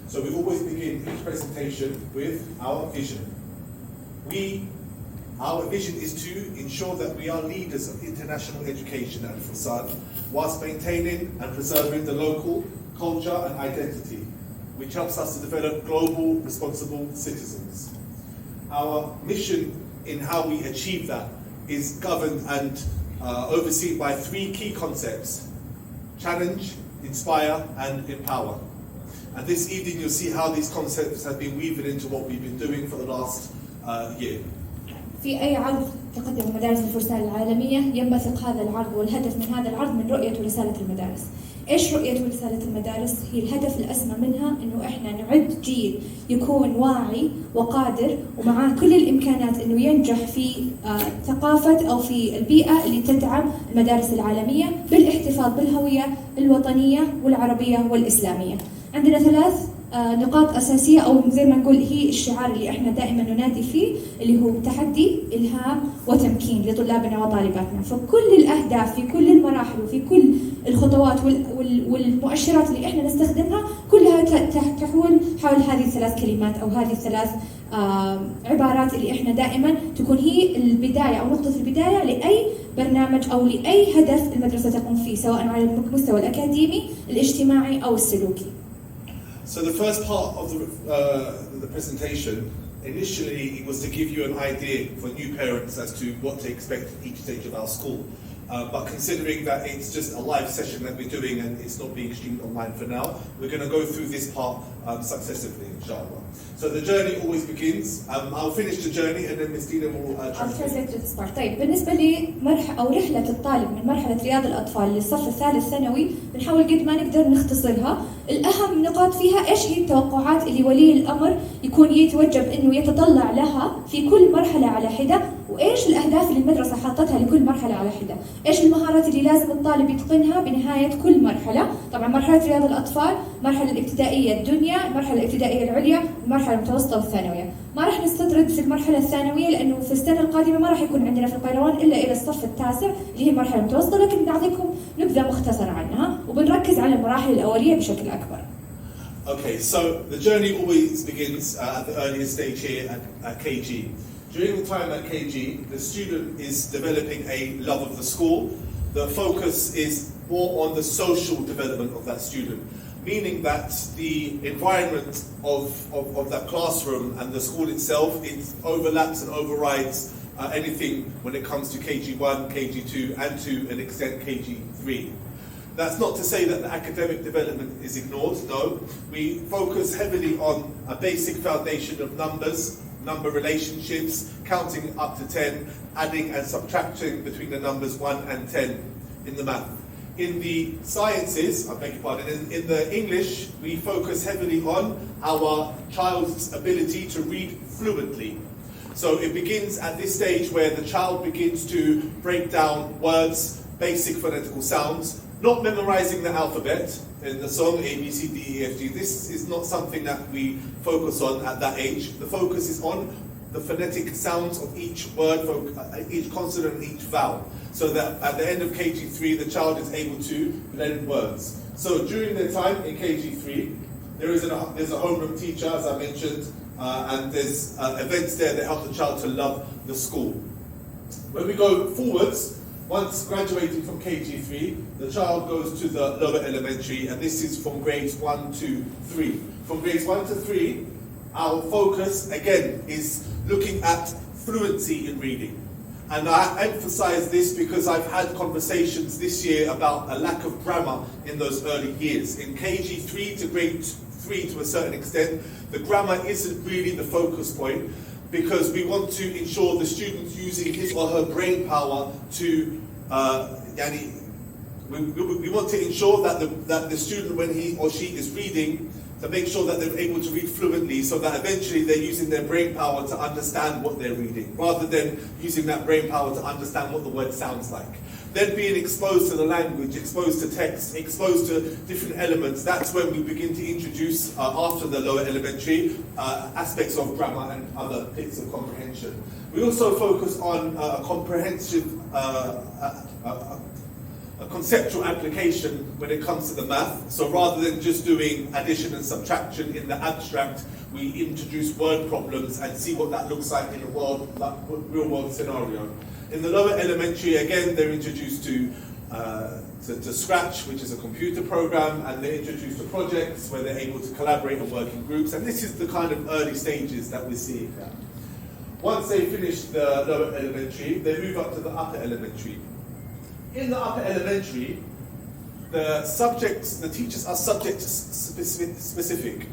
So we always begin each presentation with our vision. Our vision is to ensure that we are leaders of international education at Al-Fursan, whilst maintaining and preserving the local culture and identity, which helps us to develop global, responsible citizens. Our mission in how we achieve that is governed and overseen by three key concepts: challenge, inspire, and empower. And this evening you'll see how these concepts have been weaved into what we've been doing for the last year. في أي عرض تقدم مدارس الفرسان العالمية ينبثق هذا العرض، والهدف من هذا العرض من رؤية ورسالة المدارس. إيش رؤية ورسالة المدارس؟ هي الهدف الأسمى منها إنه إحنا نعد جيل يكون واعي وقادر ومعاه كل الإمكانات إنه ينجح في ثقافة أو في البيئة اللي تدعم المدارس العالمية بالاحتفاظ بالهوية الوطنية والعربية والإسلامية. عندنا ثلاث نقاط أساسية أو زي ما نقول هي الشعار اللي إحنا دائما ننادي فيه، اللي هو تحدي، إلهام، وتمكين لطلابنا وطالباتنا. فكل الأهداف في كل المراحل وفي كل الخطوات والمؤشرات اللي إحنا نستخدمها كلها تحول حول هذه الثلاث كلمات أو هذه الثلاث عبارات اللي إحنا دائما تكون هي البداية أو نقطة البداية لأي برنامج أو لأي هدف المدرسة تقوم فيه، سواء على المستوى الأكاديمي، الاجتماعي أو السلوكي. So the first part of the presentation, initially it was to give you an idea for new parents as to what to expect at each stage of our school. But considering that it's just a live session that we're doing and it's not being streamed online for now, we're going to go through this part successively, inshallah. So the journey always begins. I'll finish the journey and then Ms. Dina will translate. طيب بالنسبة لي رحلة الطالب من مرحلة رياض الأطفال للصف الثالث ثانوي بنحاول قد ما نقدر نختصرها. الأهم نقاط فيها إيش هي التوقعات اللي ولي الأمر يكون يتوجب إنه يتطلع لها في كل مرحلة على حدة، وإيش الأهداف اللي المدرسة حاطتها لكل مرحلة على حدة، إيش المهارات اللي لازم الطالب يتقنها بنهاية كل مرحلة. طبعا مرحلة رياض الأطفال، المرحلة الابتدائية الدنيا، المرحلة الابتدائية العليا، المرحلة المتوسطة والثانوية. ما راح نستطرد في المرحلة الثانوية لأنه في السنة القادمة ما راح يكون عندنا في القيروان إلا إلى الصف التاسع اللي هي المرحلة المتوسطة، لكن بنعطيكم نبذة مختصرة عنها وبنركز على المراحل الأولية بشكل أكبر. Okay, so the journey always begins at the earliest stage here at KG. During the time at KG, the student is developing a love of the school. The focus is more on the social development of that student, meaning that the environment of that classroom and the school itself, it overlaps and overrides anything when it comes to KG1, KG2, and to an extent KG3. That's not to say that the academic development is ignored, no. We focus heavily on a basic foundation of numbers, number relationships, counting up to 10, adding and subtracting between the numbers 1 and 10 in the math. In the sciences, I beg your pardon, in the English, we focus heavily on our child's ability to read fluently. So it begins at this stage where the child begins to break down words, basic phonetical sounds, not memorizing the alphabet in the song A, B, C, D, E, F, G. This is not something that we focus on at that age. The focus is on the phonetic sounds of each word, each consonant, each vowel, so that at the end of KG3 the child is able to blend words. So during their time in KG3, there's a homeroom teacher, as I mentioned, and there's events there that help the child to love the school. When we go forwards, once graduating from KG3, the child goes to the lower elementary, and this is from grades 1 to 3. From grades 1 to 3, our focus, again, is looking at fluency in reading. And I emphasize this because I've had conversations this year about a lack of grammar in those early years. In KG3 to grade 3 to a certain extent, the grammar isn't really the focus point, because we want to ensure the student's using his or her brain power to, we want to ensure that the student, when he or she is reading, to make sure that they're able to read fluently, so that eventually they're using their brain power to understand what they're reading, rather than using that brain power to understand what the word sounds like. Then being exposed to the language, exposed to text, exposed to different elements, that's when we begin to introduce, after the lower elementary, aspects of grammar and other bits of comprehension. We also focus on a comprehensive a conceptual application when it comes to the math. So rather than just doing addition and subtraction in the abstract, we introduce word problems and see what that looks like in a real world scenario. In the lower elementary, again, they're introduced to Scratch, which is a computer program, and they're introduced to projects where they're able to collaborate and work in groups. And this is the kind of early stages that we're seeing now. Once they finish the lower elementary, they move up to the upper elementary. In the upper elementary, the teachers are subject specific.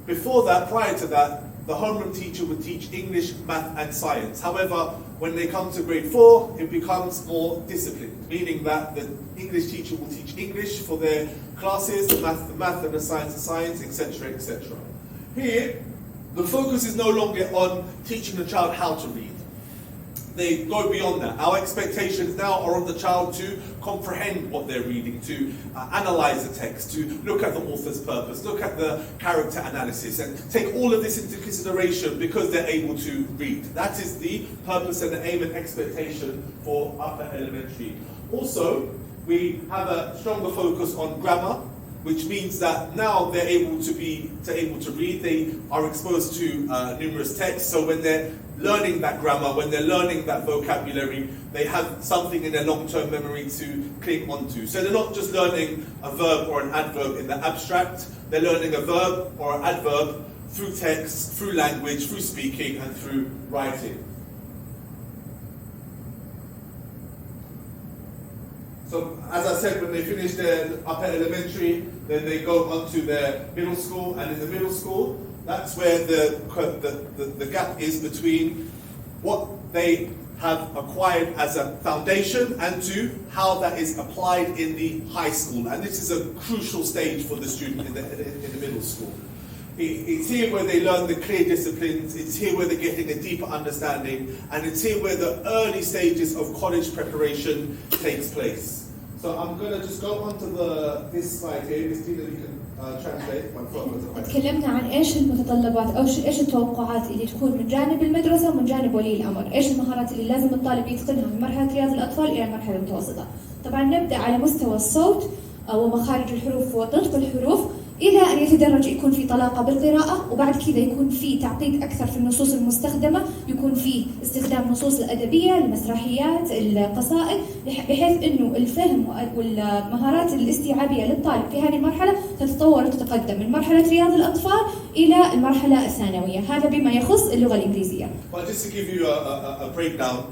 Before that, prior to that, the homeroom teacher would teach English, math and science. However, when they come to grade 4, it becomes more disciplined, meaning that the English teacher will teach English for their classes, the math and the science, etc., etc. Here, the focus is no longer on teaching the child how to read. They go beyond that. Our expectations now are on the child to comprehend what they're reading, to analyze the text, to look at the author's purpose, look at the character analysis, and take all of this into consideration because they're able to read. That is the purpose and the aim and expectation for upper elementary. Also, we have a stronger focus on grammar, which means that now they're able to read. They are exposed to numerous texts. So when they're learning that grammar, when they're learning that vocabulary, they have something in their long-term memory to cling onto. So they're not just learning a verb or an adverb in the abstract. They're learning a verb or an adverb through text, through language, through speaking, and through writing. So, as I said, when they finish their upper elementary, then they go on to their middle school, and in the middle school, that's where the gap is between what they have acquired as a foundation and to how that is applied in the high school. And this is a crucial stage for the student in the middle school. It's here where they learn the clear disciplines, it's here where they're getting a deeper understanding, and it's here where the early stages of college preparation takes place. So I'm going to just go on to this slide here. Miss Tina, you can translate. تكلمنا عن ايش المتطلبات او ايش التوقعات اللي تكون من جانب المدرسه ومن جانب ولي الامر، ايش المهارات اللي لازم الطالب يتقنها من مرحله رياض الاطفال الى المرحله المتوسطه. طبعا نبدا على مستوى الصوت ومخارج الحروف ونطق الحروف إلى أن يتدرج يكون في طلاقة بالقراءة، وبعد كذا يكون في تعقيد أكثر في النصوص المستخدمة، يكون في استخدام النصوص الأدبية، المسرحيات، القصائد، بحيث إنه الفهم والمهارات الاستيعابية للطالب في هذه المرحلة تتطور وتتقدم من مرحلة رياض الأطفال إلى المرحلة الثانوية. هذا بما يخص اللغة الإنجليزية. Well, just to give you a breakdown.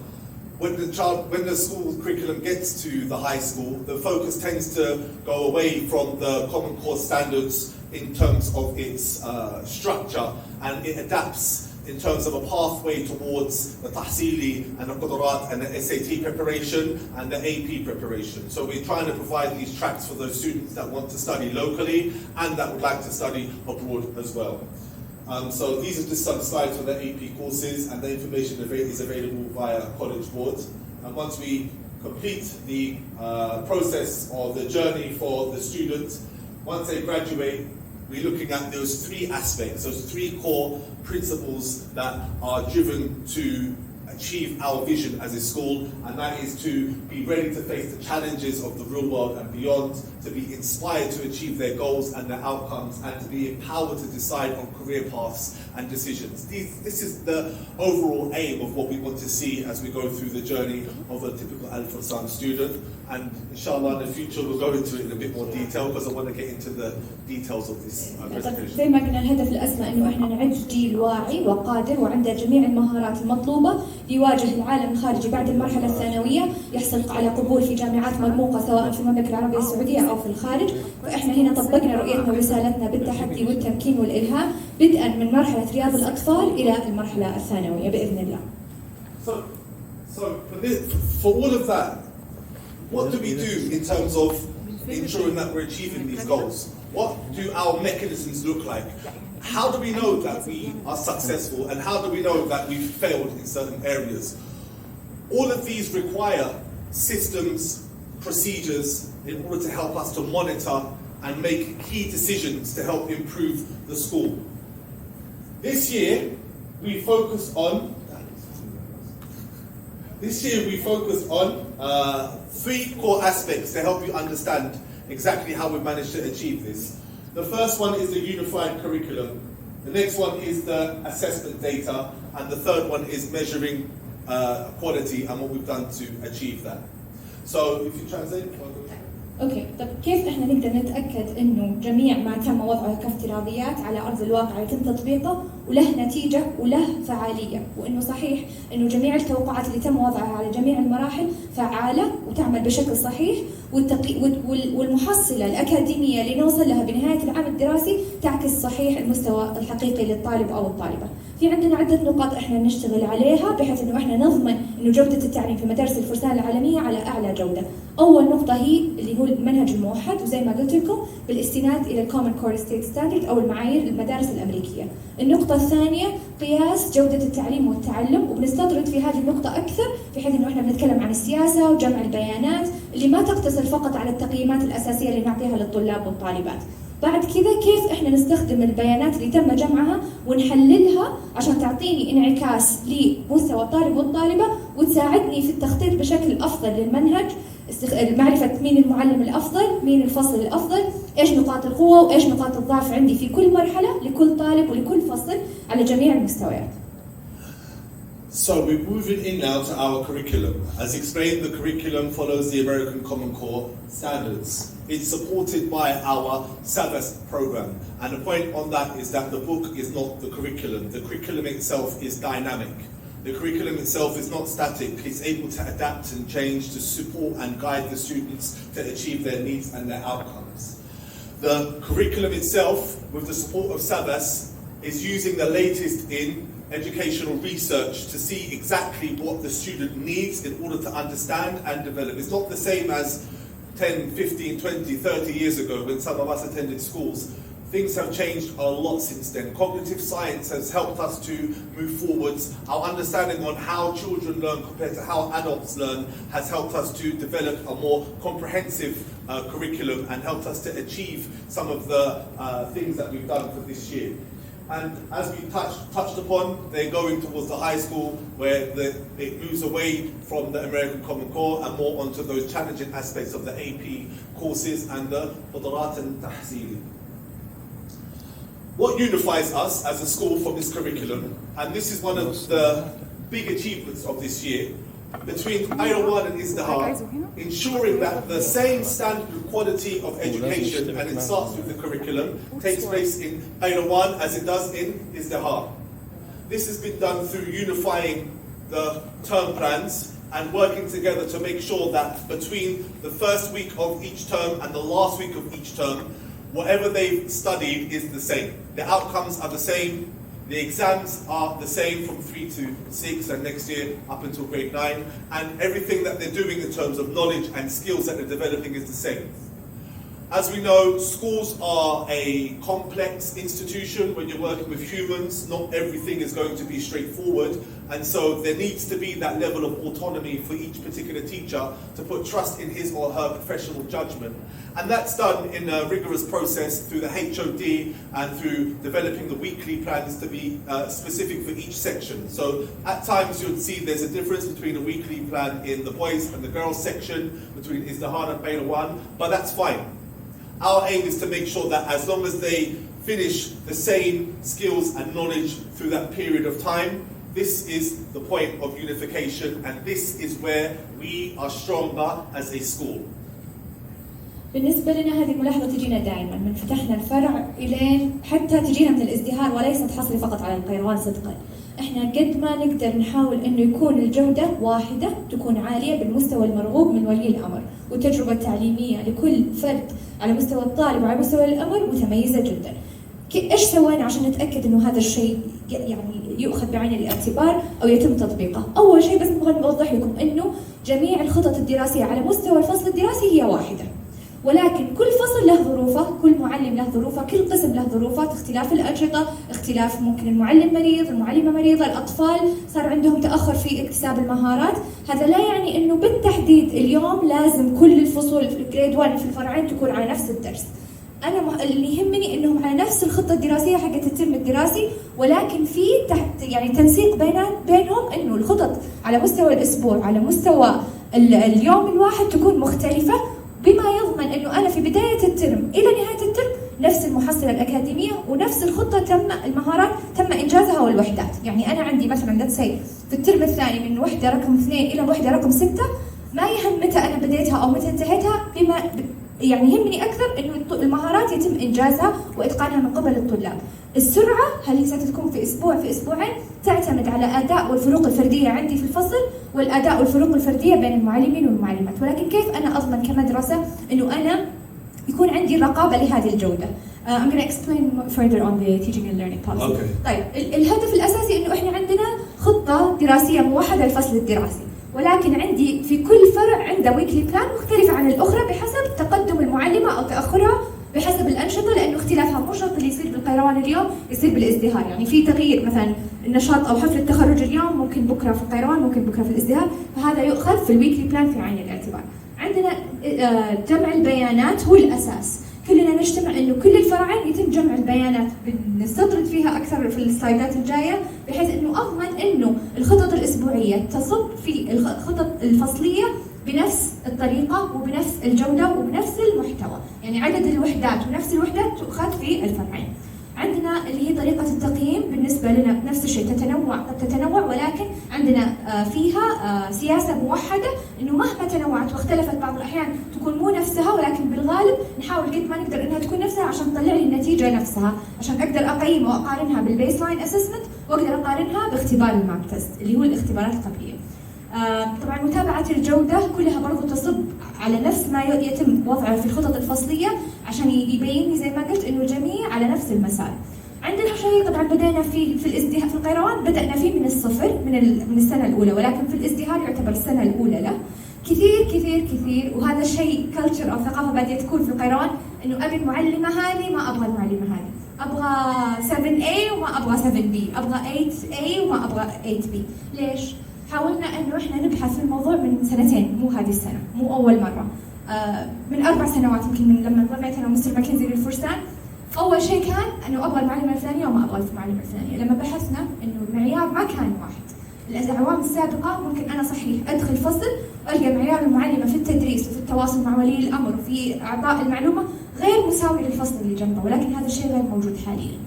When the school curriculum gets to the high school, the focus tends to go away from the Common Core standards in terms of its structure, and it adapts in terms of a pathway towards the tahsili and the Qudarat and the SAT preparation and the AP preparation. So we're trying to provide these tracks for those students that want to study locally and that would like to study abroad as well. So these are just some slides for the AP courses, and the information is available via College Board. And once we complete the process or the journey for the students, once they graduate, we're looking at those three aspects, those three core principles that are driven to achieve our vision as a school, and that is to be ready to face the challenges of the real world and beyond, to be inspired to achieve their goals and their outcomes, and to be empowered to decide on career paths and decisions. This is the overall aim of what we want to see as we go through the journey of a typical Al-Fursan student, and inshallah in the future we'll go into it in a bit more detail because I want to get into the details of this presentation. زي ما قلنا الهدف الأسمى إنه إحنا نعد جيل واعي وقادر وعنده جميع المهارات المطلوبة ليواجه العالم الخارجي بعد المرحلة الثانوية، يحصل على قبول في جامعات مرموقة سواء في المملكة العربية السعودية أو في الخارج. فإحنا هنا طبقنا رؤيتنا ورسالتنا بالتحدي والتمكين والإلهام بدءا من مرحلة رياض الأطفال إلى المرحلة الثانوية بإذن الله. So for all of that, what do we do in terms of ensuring that we're achieving these goals? What do our mechanisms look like? How do we know that we are successful, and how do we know that we've failed in certain areas? All of these require systems, procedures in order to help us to monitor and make key decisions to help improve the school. This year, we focus on This year we focused on three core aspects to help you understand exactly how we managed to achieve this. The first one is the unified curriculum. The next one is the assessment data. And the third one is measuring quality and what we've done to achieve that. So if you translate. اوكي، طب كيف احنا نقدر نتاكد انه جميع ما تم وضعه كافتراضيات على ارض الواقع يتم تطبيقه وله نتيجه وله فعاليه، وانه صحيح انه جميع التوقعات اللي تم وضعها على جميع المراحل فعاله وتعمل بشكل صحيح، والمحصله الاكاديميه اللي نوصل لها بنهايه العام الدراسي تعكس صحيح المستوى الحقيقي للطالب او الطالبه. في عندنا عده نقاط احنا نشتغل عليها بحيث انه احنا نضمن انه جوده التعليم في مدارس الفرسان العالميه على اعلى جوده. اول نقطه هي اللي هو المنهج الموحد، وزي ما قلت لكم بالاستناد الى الكومن كور ستيت ستاندرد او المعايير المدارس الامريكيه. النقطه الثانيه قياس جوده التعليم والتعلم، وبنستطرد في هذه النقطه اكثر بحيث انه احنا بنتكلم عن السياسه وجمع البيانات اللي ما تقتصر فقط على التقييمات الاساسيه اللي نعطيها للطلاب والطالبات. بعد كذا كيف احنا نستخدم البيانات اللي تم جمعها ونحللها عشان تعطيني انعكاس لمستوى الطالب والطالبه وتساعدني في التخطيط بشكل افضل للمنهج، معرفه مين المعلم الافضل، مين الفصل الافضل، ايش نقاط القوه وايش نقاط الضعف عندي في كل مرحله لكل طالب ولكل فصل على جميع المستويات. So we're moving in now to our curriculum. As explained, the curriculum follows the American Common Core standards. It's supported by our SAVAS program. And the point on that is that the book is not the curriculum. The curriculum itself is dynamic. The curriculum itself is not static. It's able to adapt and change to support and guide the students to achieve their needs and their outcomes. The curriculum itself, with the support of SAVAS, is using the latest in educational research to see exactly what the student needs in order to understand and develop. It's not the same as 10, 15, 20, 30 years ago when some of us attended schools. Things have changed a lot since then. Cognitive science has helped us to move forwards. Our understanding on how children learn compared to how adults learn has helped us to develop a more comprehensive curriculum and helped us to achieve some of the things that we've done for this year. And as we touched upon, they're going towards the high school where it moves away from the American Common Core and more onto those challenging aspects of the AP courses and the قدرات التحصيلي. What unifies us as a school from this curriculum, and this is one of the big achievements of this year, between القيروان and Izdihar, ensuring that the same standard of quality of education, and it starts with the curriculum, takes place in القيروان as it does in Izdihar. This has been done through unifying the term plans and working together to make sure that between the first week of each term and the last week of each term, whatever they've studied is the same. The outcomes are the same. The exams are the same from 3 to 6 and next year up until grade 9. And everything that they're doing in terms of knowledge and skills that they're developing is the same. As we know, schools are a complex institution. When you're working with humans, not everything is going to be straightforward. And so there needs to be that level of autonomy for each particular teacher to put trust in his or her professional judgment. And that's done in a rigorous process through the HOD and through developing the weekly plans to be specific for each section. So at times you'll see there's a difference between a weekly plan in the boys and the girls section, between Izdihar and القيروان, but that's fine. Our aim is to make sure that as long as they finish the same skills and knowledge through that period of time, this is the point of unification and this is where we are stronger as a school. بالنسبة لنا هذه الملاحظة تجينا دائما من فتحنا الفرع إلين حتى تجينا من الازدهار وليست حصري فقط على القيروان صدقا. احنا قد ما نقدر نحاول انه يكون الجودة واحدة تكون عالية بالمستوى المرغوب من ولي الأمر، والتجربة التعليمية لكل فرد على مستوى الطالب وعلى مستوى الأمر متميزة جدا. ايش سوينا عشان نتأكد انه هذا الشيء يعني يؤخذ بعين الاعتبار او يتم تطبيقه؟ اول شيء بس نبغى نوضح لكم انه جميع الخطط الدراسية على مستوى الفصل الدراسي هي واحدة. ولكن كل فصل له ظروفه، كل معلم له ظروفه، كل قسم له ظروفه، اختلاف الأنشطة، اختلاف ممكن المعلم مريض، المعلمة مريضة، الأطفال صار عندهم تأخر في اكتساب المهارات. هذا لا يعني إنه بالتحديد اليوم لازم كل الفصول في الجريد 1 في الفرعين تكون على نفس الدرس. انا اللي يهمني انهم على نفس الخطه الدراسيه حقت الترم الدراسي، ولكن في تحت يعني تنسيق بينهم، انه الخطط على مستوى الاسبوع على مستوى اليوم الواحد تكون مختلفه، بما يضمن انه انا في بدايه الترم الى نهايه الترم نفس المحصله الاكاديميه ونفس الخطه المهارات تم انجازها والوحدات. يعني انا عندي مثلا في الترم الثاني من وحده رقم 2 الى وحده رقم 6، ما يهم متى انا بديتها او متى انتهيتها، بما يعني يهمني اكثر انه المهارات يتم انجازها واتقانها من قبل الطلاب. السرعه هل هي ستكون في اسبوع في اسبوعين تعتمد على اداء والفروق الفرديه عندي في الفصل، والاداء والفروق الفرديه بين المعلمين والمعلمات، ولكن كيف انا اضمن كمدرسه انه انا يكون عندي الرقابه لهذه الجوده. I'm going to explain further on the teaching and learning policy. Okay. طيب الهدف الاساسي انه احنا عندنا خطه دراسيه موحده للفصل الدراسي، ولكن عندي في كل فرع عنده ويكلي بلان مختلفه عن الاخرى بحسب تقدم المعلمه او تاخرها، بحسب الانشطه، لانه اختلافها مو شرط اللي يصير بالقيروان اليوم يصير بالازدهار. يعني في تغيير مثلا النشاط او حفل التخرج اليوم ممكن بكره في القيروان ممكن بكره في الازدهار، فهذا يؤخذ في الويكلي بلان في عين الاعتبار. عندنا جمع البيانات هو الاساس، كلنا نجتمع انه كل الفرعين يتم جمع البيانات، بنستطرد فيها اكثر في السلايدات الجايه، بحيث انه اضمن انه الخطط الاسبوعيه تصب في الخطط الفصليه بنفس الطريقه وبنفس الجوده وبنفس المحتوى، يعني عدد الوحدات ونفس الوحدات تؤخذ في الفرعين. عندنا اللي هي طريقه التقييم بالنسبه لنا نفس الشيء، قد تتنوع ولكن عندنا فيها سياسه موحده، انه مهما تنوعت واختلفت بعض الاحيان تكون مو نفسها، ولكن بالغالب نحاول قد ما نقدر انها تكون نفسها عشان تطلع لي النتيجه نفسها، عشان اقدر اقيم واقارنها بالبيس لاين اسسمنت، واقدر اقارنها باختبار الماب تيست اللي هو الاختبارات القبليه. طبعا متابعه الجوده كلها برضو تصب على نفس ما يتم وضعه في الخطط الفصليه، عشان يبين لي زي ما قلت انه الجميع على نفس المسار. عندنا شيء طبعا بدأنا في الازدهار في القيروان، بدأنا فيه من الصفر من السنه الاولى، ولكن في الازدهار يعتبر السنه الاولى له. كثير وهذا الشيء كلتشر او ثقافه باديه تكون في القيروان، انه ابي المعلمه هذه ما ابغى المعلمه هذه، ابغى 7A وما ابغى 7B، ابغى 8A وما ابغى 8B. ليش؟ حاولنا انه احنا نبحث في الموضوع من سنتين، مو هذه السنه، مو اول مره، من 4 سنوات يمكن، من لما انضميت انا ومستر ماكنزي للفرسان. اول شيء كان انه ابغى المعلمه الفلانيه وما ابغى المعلمه الفلانيه. لما بحثنا انه المعيار ما كان واحد. الاعوام السابقه ممكن انا صحيح ادخل فصل والقى معيار المعلمه في التدريس وفي التواصل مع ولي الامر وفي اعطاء المعلومه غير مساوي للفصل اللي جنبه، ولكن هذا الشيء غير موجود حاليا.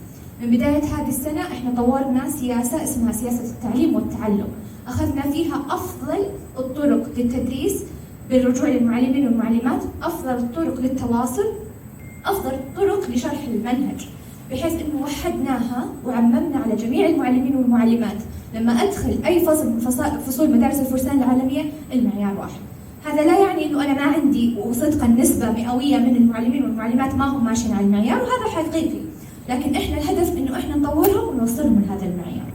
من بدايه هذه السنه احنا طورنا سياسه اسمها سياسه التعليم والتعلم، اخذنا فيها افضل الطرق للتدريس بالرجوع للمعلمين والمعلمات، افضل الطرق للتواصل، افضل الطرق لشرح المنهج، بحيث انه وحدناها وعممنا على جميع المعلمين والمعلمات. لما ادخل اي فصل من فصول مدارس الفرسان العالميه المعيار واحد. هذا لا يعني انه انا ما عندي وصدقا نسبه مئويه من المعلمين والمعلمات ما هم ماشيين على المعيار، وهذا حقيقي، لكن احنا الهدف انه احنا نطورهم ونوصلهم لهذا المعيار.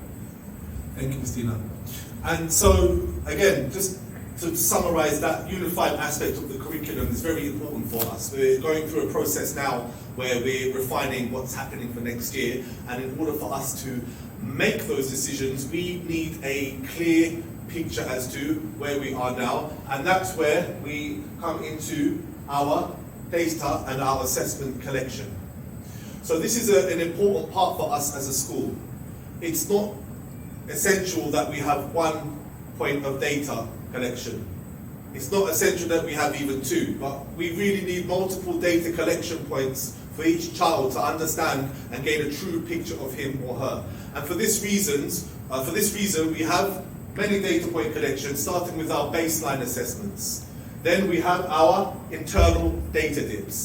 Thank you, Christina. And so, again, just to summarize, that unified aspect of the curriculum is very important for us. We're going through a process now where we're refining what's happening for next year, and in order for us to make those decisions, we need a clear picture as to where we are now, and that's where we come into our data and our assessment collection. So this is an important part for us as a school. It's not essential that we have one point of data collection. It's not essential that we have even 2, but we really need multiple data collection points for each child to understand and gain a true picture of him or her. And for this reason, we have many data point collections, starting with our baseline assessments. Then we have our internal data dips.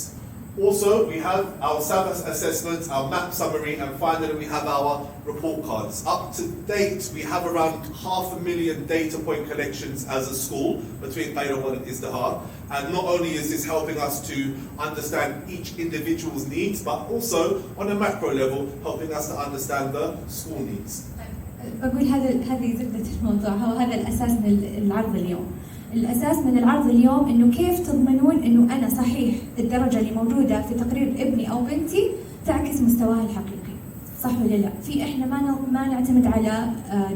Also, we have our SABAS assessments, our map summary, and finally we have our report cards. Up to date, we have around 500,000 data point collections as a school between Qairawaan and Izdihar. And not only is this helping us to understand each individual's needs, but also on a macro level, helping us to understand the school needs. بقول هذه زبدة الموضوع، هو هذا الأساس من العرض اليوم. الأساس من العرض اليوم إنه كيف تضمنون إنه أنا صحيح الدرجة اللي موجودة في تقرير ابني أو بنتي تعكس مستواها الحقيقي، صح ولا لا؟ في إحنا ما نعتمد على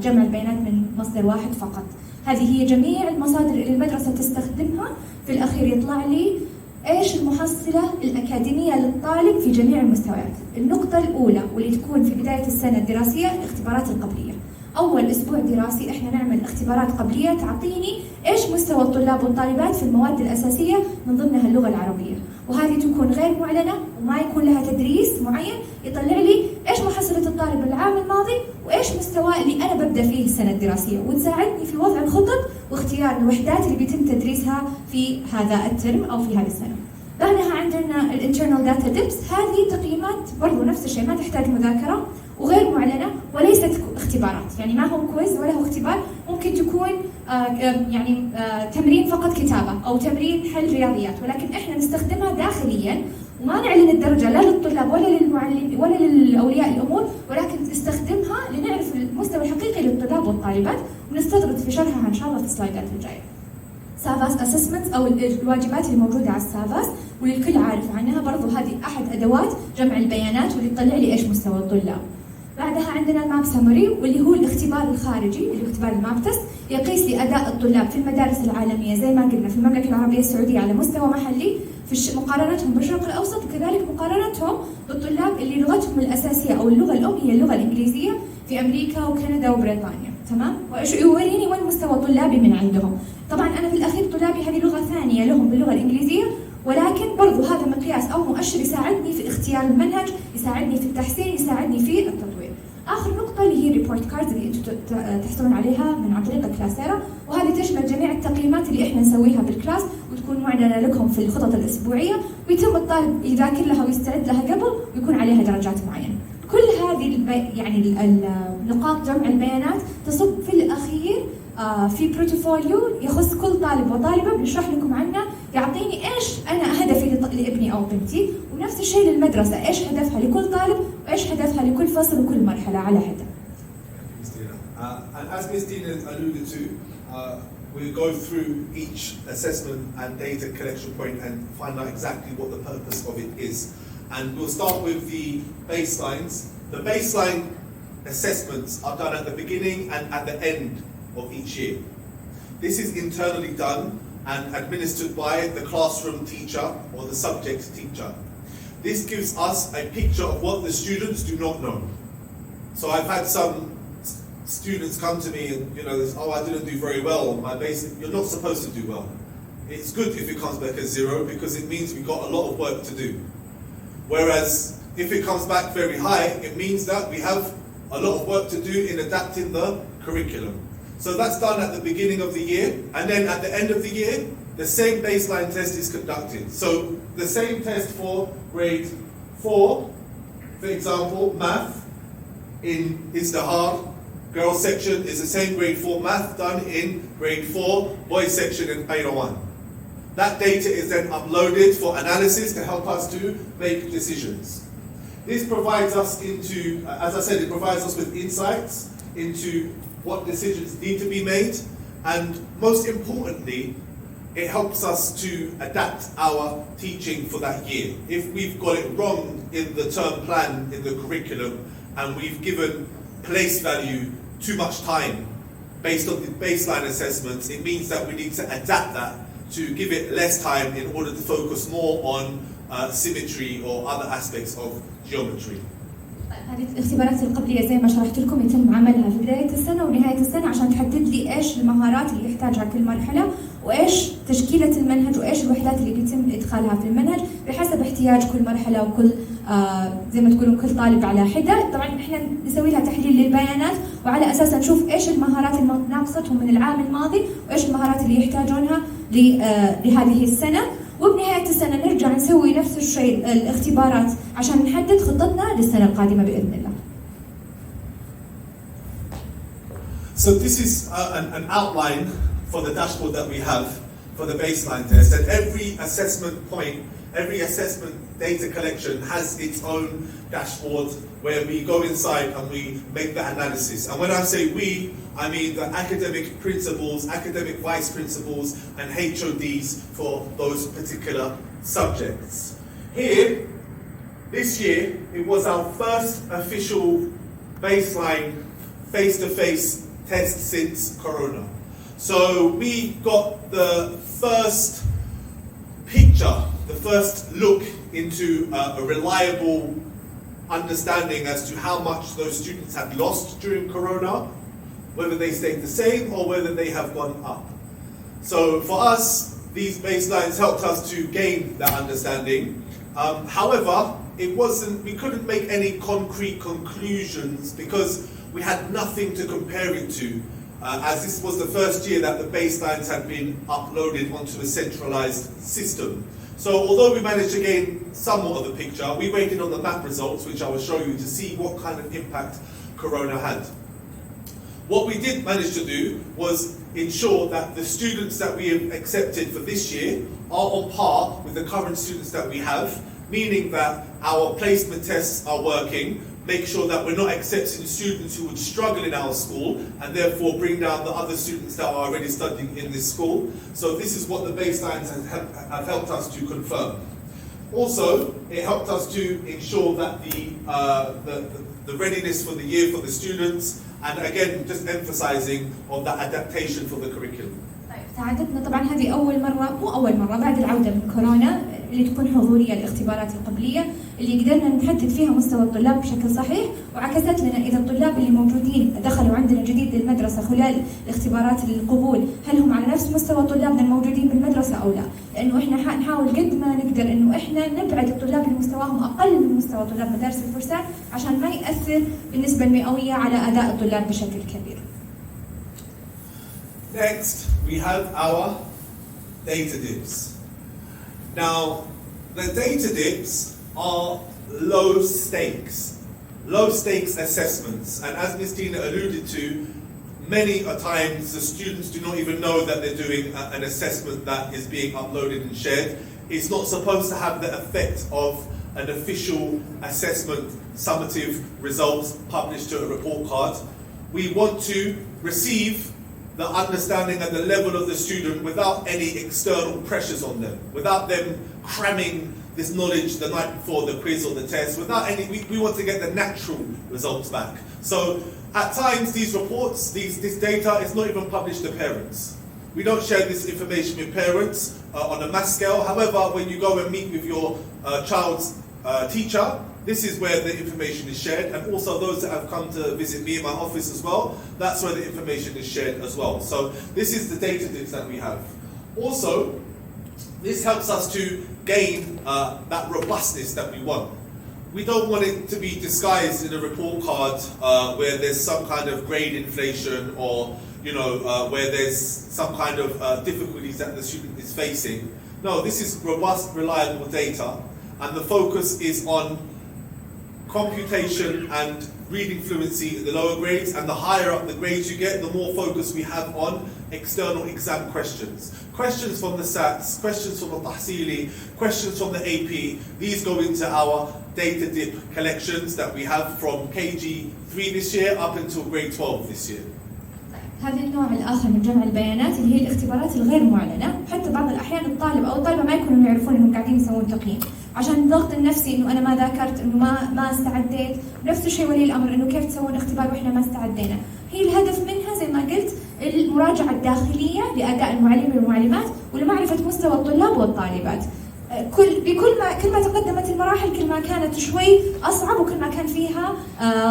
جمع البيانات من مصدر واحد فقط. هذه هي جميع المصادر اللي المدرسة تستخدمها، في الأخير يطلع لي إيش المحصلة الأكاديمية للطالب في جميع المستويات؟ النقطة الأولى واللي تكون في بداية السنة الدراسية الاختبارات القبلية. أول أسبوع دراسي إحنا نعمل اختبارات قبلية تعطيني إيش مستوى الطلاب والطالبات في المواد الأساسية من ضمنها اللغة العربية، وهذه تكون غير معلنة وما يكون لها تدريس معين، يطلع لي إيش محصلة الطالب العام الماضي وإيش مستواه اللي أنا ببدأ فيه السنة الدراسية، وتساعدني في وضع الخطط واختيار الوحدات اللي بيتم تدريسها في هذا الترم أو في هذه السنة. بعدها عندنا الانترنال داتا ديبس، هذه تقييمات برضو نفس الشيء، ما تحتاج مذاكرة وغير معلنة وليست اختبارات، يعني ما هو كويز ولا هو اختبار، ممكن تكون تمرين فقط كتابة أو تمرين حل رياضيات، ولكن احنا نستخدمها داخليا وما نعلن الدرجة لا للطلاب ولا للمعلم ولا للأولياء الأمور، ولكن نستخدمها لنعرف المستوى الحقيقي للطلاب والطالبات، ونستطرد في شرحها إن شاء الله في السلايدات الجاية. سافاس اسسمنت او الواجبات اللي موجوده على السافاس واللي الكل عارف عنها، برضو هذه احد ادوات جمع البيانات واللي تطلع لي ايش مستوى الطلاب. بعدها عندنا الماب سمري واللي هو الاختبار الخارجي اللي هو اختبار الماب تست، يقيس لي اداء الطلاب في المدارس العالميه زي ما قلنا في المملكه العربيه السعوديه على مستوى محلي، في مقارنتهم بالشرق الاوسط، وكذلك مقارنتهم بالطلاب اللي لغتهم الاساسيه او اللغه الام هي اللغه الانجليزيه في امريكا وكندا وبريطانيا، تمام؟ ويوريني وين مستوى طلابي من عندهم. طبعا انا في الاخير طلابي هذه لغه ثانيه لهم باللغه الانجليزيه، ولكن برضو هذا مقياس او مؤشر يساعدني في اختيار المنهج، يساعدني في التحسين، يساعدني في التطوير. اخر نقطه اللي هي ريبورت كاردز اللي انتم تحصلون عليها من عن طريق الكلاسيرا، وهذه تشمل جميع التقييمات اللي احنا نسويها بالكلاس وتكون معلنه لكم في الخطط الاسبوعيه، ويتم الطالب يذاكر لها ويستعد لها قبل ويكون عليها درجات معينه. كل هذه يعني نقاط جمع البيانات تصب في الاخير في بروتوفوليو يخص كل طالب وطالبه بنشرح لكم عنه، يعطيني ايش انا هدفي لابني او بنتي، ونفس الشيء للمدرسه، ايش هدفها لكل طالب وايش هدفها لكل فصل وكل مرحله على حده. And as Ms. Dina alluded to, we'll go through each assessment and data collection point and find out exactly what the purpose of it is. And we'll start with the baselines. The baseline assessments are done at the beginning and at the end of each year. This is internally done and administered by the classroom teacher or the subject teacher. This gives us a picture of what the students do not know. So I've had some students come to me and, oh, I didn't do very well on my basic. You're not supposed to do well. It's good if it comes back as 0 because it means we've got a lot of work to do. Whereas if it comes back very high, it means that we have a lot of work to do in adapting the curriculum. So that's done at the beginning of the year, and then at the end of the year, the same baseline test is conducted. So the same test for grade 4, for example, math in Izdahar, girls section is the same grade 4 math done in grade 4, boys section in Qairowan. That data is then uploaded for analysis to help us to make decisions. This provides us into, as I said, it provides us with insights into what decisions need to be made, and most importantly, it helps us to adapt our teaching for that year. If we've got it wrong in the term plan, in the curriculum, and we've given place value too much time based on the baseline assessments, it means that we need to adapt that to give it less time in order to focus more on symmetry or other aspects of geometry. هذه الاختبارات القبلية زي ما شرحت لكم يتم عملها في بداية السنة ونهاية السنة عشان تحدد لي ايش المهارات اللي يحتاجها كل مرحلة، وايش تشكيلة المنهج، وايش الوحدات اللي بيتم ادخالها في المنهج بحسب احتياج كل مرحلة وكل زي ما تقولون كل طالب على حدة. طبعا احنا نسوي لها تحليل للبيانات وعلى اساسها نشوف ايش المهارات اللي ناقصتهم من العام الماضي وايش المهارات اللي يحتاجونها لهذه السنة، وبنهاية السنة نرجع نسوي نفس الشيء الاختبارات عشان نحدد خطتنا للسنة القادمة بإذن الله. So this is an outline for the dashboard that we have for the baseline test, and every assessment point, every assessment data collection has its own dashboard where we go inside and we make the analysis. And when I say we, I mean the academic principals, academic vice principals, and HODs for those particular subjects. Here, this year, it was our first official baseline face-to-face test since Corona. So we got the first picture, the first look into a reliable understanding as to how much those students had lost during Corona, whether they stayed the same or whether they have gone up. So for us, these baselines helped us to gain that understanding. However, we couldn't make any concrete conclusions because we had nothing to compare it to, as this was the first year that the baselines had been uploaded onto a centralized system. So although we managed to gain somewhat of a picture, we waited on the map results, which I will show you, to see what kind of impact Corona had. What we did manage to do was ensure that the students that we have accepted for this year are on par with the current students that we have, meaning that our placement tests are working, make sure that we're not accepting students who would struggle in our school and therefore bring down the other students that are already studying in this school. So this is what the baselines have helped us to confirm. Also, it helped us to ensure that the readiness for the year for the students, and again just emphasizing on that adaptation for the curriculum. ساعدتنا طبعا هذه مو أول مرة بعد العودة من كورونا اللي تكون حضورية الاختبارات القبلية اللي قدرنا نحدد فيها مستوى الطلاب بشكل صحيح، وعكست لنا إذا الطلاب اللي موجودين دخلوا عندنا جديد للمدرسة خلال اختبارات القبول هل هم على نفس مستوى طلابنا الموجودين بالمدرسة أو لا، لأنه إحنا نحاول قد ما نقدر إنه إحنا نبعد الطلاب اللي مستواهم أقل من مستوى طلاب مدارس الفرسان عشان ما يأثر بالنسبة المئوية على أداء الطلاب بشكل كبير. Next, we have our data dips. Now, the data dips are low stakes assessments. And as Ms. Tina alluded to, many a times the students do not even know that they're doing an assessment that is being uploaded and shared. It's not supposed to have the effect of an official assessment summative results published to a report card. We want to receive the understanding at the level of the student without any external pressures on them, without them cramming this knowledge the night before the quiz or the test, without any, we want to get the natural results back. So at times these reports, this data is not even published to parents. We don't share this information with parents on a mass scale. However, when you go and meet with your child's teacher, this is where the information is shared, and also those that have come to visit me in my office as well, that's where the information is shared as well. So this is the data dips that we have. Also, this helps us to gain that robustness that we want. We don't want it to be disguised in a report card where there's some kind of grade inflation or where there's some kind of difficulties that the student is facing. No, this is robust, reliable data, and the focus is on computation and reading fluency in the lower grades, and the higher up the grades you get, the more focus we have on external exam questions. Questions from the SATs, questions from the Tahsili, questions from the AP, these go into our data dip collections that we have from KG 3 this year up until grade 12 this year. هذا النوع الآخر من جمع البيانات اللي هي الاختبارات الغير معلنة، حتى بعض الأحيان الطالب أو الطالبة ما يكونوا يعرفون إنهم قاعدين يسوون تقييم، عشان الضغط النفسي إنه أنا ما ذاكرت، إنه ما استعديت، نفس الشيء ولي الأمر إنه كيف تسوون اختبار وإحنا ما استعدينا. هي الهدف منها زي ما قلت المراجعة الداخلية لأداء المعلمين والمعلمات ولمعرفة مستوى الطلاب والطالبات. كل ما تقدمت المراحل كل ما كانت شوي أصعب، وكل ما كان فيها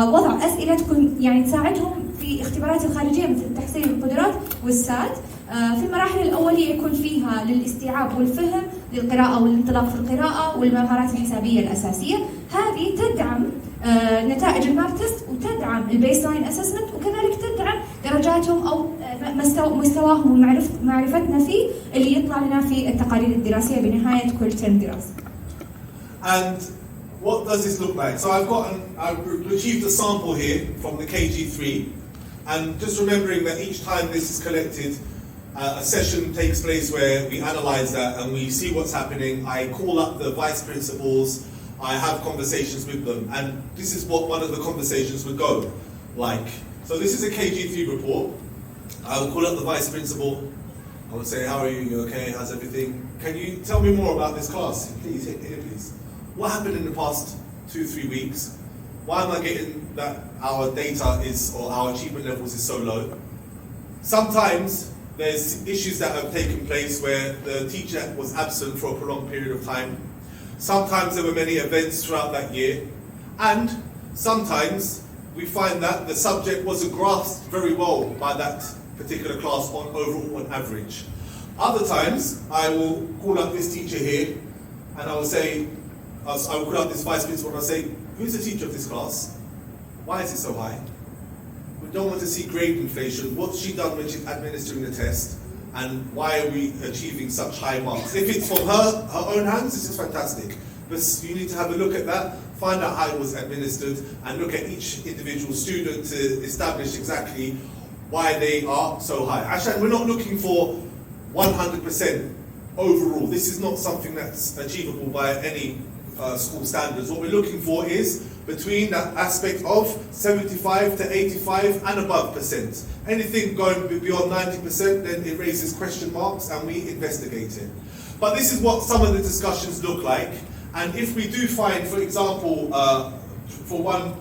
وضع أسئلة تكون تساعدهم في اختبارات الخارجية مثل تحسين القدرات والسات. في المراحل الأولية يكون فيها للاستيعاب والفهم للقراءة والانطلاق في القراءة والمهارات الحسابية الأساسية. هذه تدعم نتائج الماب تيست وتدعم البيس لاين اسسمنت، وكذلك تدعم درجاتهم أو مستواهم ومعرفتنا فيه اللي يطلع لنا في التقارير الدراسية بنهاية كل ترم دراسي. And what does this look like? So I've achieved a sample here from the KG3, and just remembering that each time this is collected, a session takes place where we analyze that and we see what's happening. I call up the vice principals, I have conversations with them, and this is what one of the conversations would go like. So this is a KG3 report. I will call up the vice principal. I would say, how are you? You okay? How's everything? Can you tell me more about this class? Please, here, please. What happened in the past 2-3 weeks? Why am I getting that our data is, or our achievement levels is so low? Sometimes There's issues that have taken place where the teacher was absent for a prolonged period of time. Sometimes there were many events throughout that year. And sometimes we find that the subject wasn't grasped very well by that particular class on overall on average. Other times, I will call up this teacher here and I will say, I will call up this vice principal and I'll say, who's the teacher of this class? Why is it so high? We don't want to see grade inflation. What's she done when she's administering the test? And why are we achieving such high marks? If it's from her own hands, this is fantastic. But you need to have a look at that, find out how it was administered, and look at each individual student to establish exactly why they are so high. Actually, we're not looking for 100% overall. This is not something that's achievable by any school standards. What we're looking for is between that aspect of 75 to 85 and above percent. Anything going beyond 90%, then it raises question marks and we investigate it. But this is what some of the discussions look like. And if we do find, for example, for one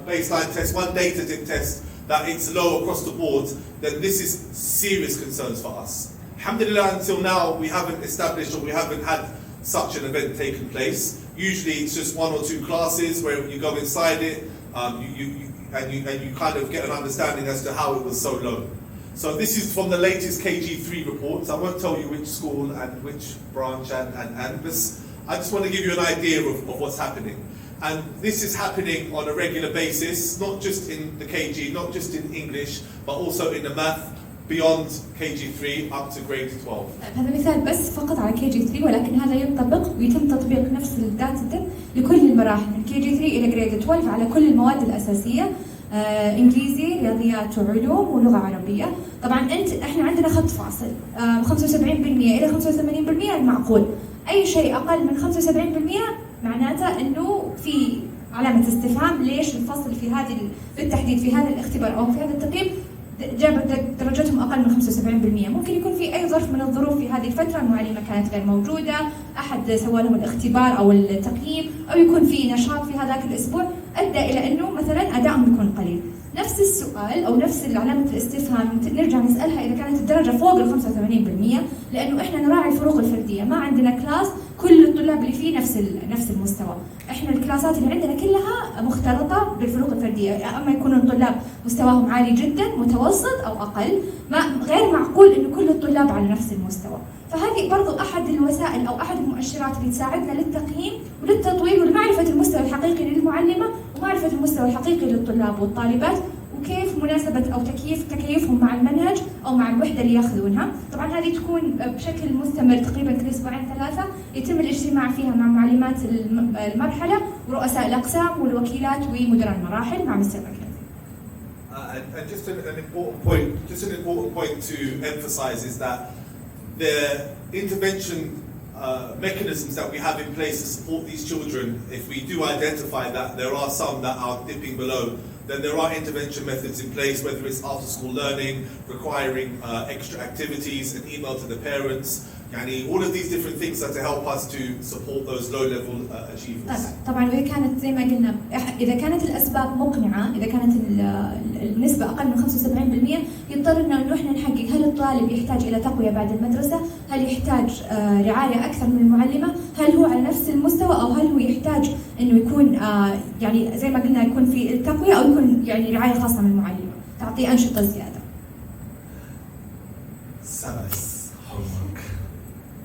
baseline test, one data test, that it's low across the board, then this is serious concerns for us. Alhamdulillah, until now, we haven't established or we haven't had such an event taking place. Usually it's just one or two classes where you go inside it and you kind of get an understanding as to how it was so low. So this is from the latest KG3 reports. I won't tell you which school and which branch and this, I just want to give you an idea of what's happening. And this is happening on a regular basis, not just in the KG, not just in English, but also in the math, beyond KG3 up to grade 12. هذا مثال بس فقط على KG3 ولكن هذا ينطبق ويتم تطبيق نفس الداتا لكل المراحل من KG3 إلى grade 12 على كل المواد الأساسية إنجليزي، رياضيات وعلوم ولغة عربية. طبعا إحنا عندنا خط فاصل 75% إلى 85% المعقول. أي شيء أقل من 75% معناته إنه في علامة استفهام. ليش الفصل في هذه بالتحديد في هذا الاختبار أو في هذا التقييم جاب درجتهم أقل من 75%؟ ممكن يكون في أي ظرف من الظروف في هذه الفترة، المعلمة كانت غير موجودة، أحد سوى لهم الاختبار أو التقييم، أو يكون في نشاط في هذاك الأسبوع أدى إلى أنه مثلا أدائهم يكون قليل. نفس السؤال أو نفس علامة الاستفهام نرجع نسألها إذا كانت الدرجة فوق ال 85%، لأنه إحنا نراعي الفروق الفردية. ما عندنا كلاس كل الطلاب اللي فيه نفس المستوى. إحنا الكلاسات اللي عندنا كلها مختلطة بالفروق الفردية، أما يكونون طلاب مستواهم عالي جدا، متوسط أو أقل. غير معقول إنه كل الطلاب على نفس المستوى. فهذه برضو أحد الوسائل أو أحد المؤشرات اللي تساعدنا للتقييم وللتطوير ولمعرفة المستوى الحقيقي للمعلمة ومعرفة المستوى الحقيقي للطلاب والطالبات وكيف مناسبة أو تكيفهم مع المنهج أو مع الوحدة اللي ياخذونها. طبعا هذه تكون بشكل مستمر تقريبا كل أسبوعين ثلاثة، يتم الاجتماع فيها مع معلمات المرحلة ورؤساء الأقسام والوكيلات ومدراء المراحل مع مستر مكتب. And just an important point to emphasize is that the intervention mechanisms that we have in place to support these children, if we do identify that there are some that are dipping below, then there are intervention methods in place, whether it's after school learning, requiring extra activities, an email to the parents. all of these different things are to help us to support those low-level achievers. طبعا وإذا كانت زي ما قلنا إذا كانت الأسباب مقنعة، إذا كانت النسبة أقل من 75% يضطرنا إنه إحنا نحقق هل الطالب يحتاج إلى تقوية بعد المدرسة، هل يحتاج رعاية أكثر من المعلمة، هل هو على نفس المستوى أو هل هو يحتاج إنه يكون يعني زي ما قلنا يكون في التقوية أو يكون يعني رعاية خاصة من المعلمة تعطيه أنشطة زيادة. Homework.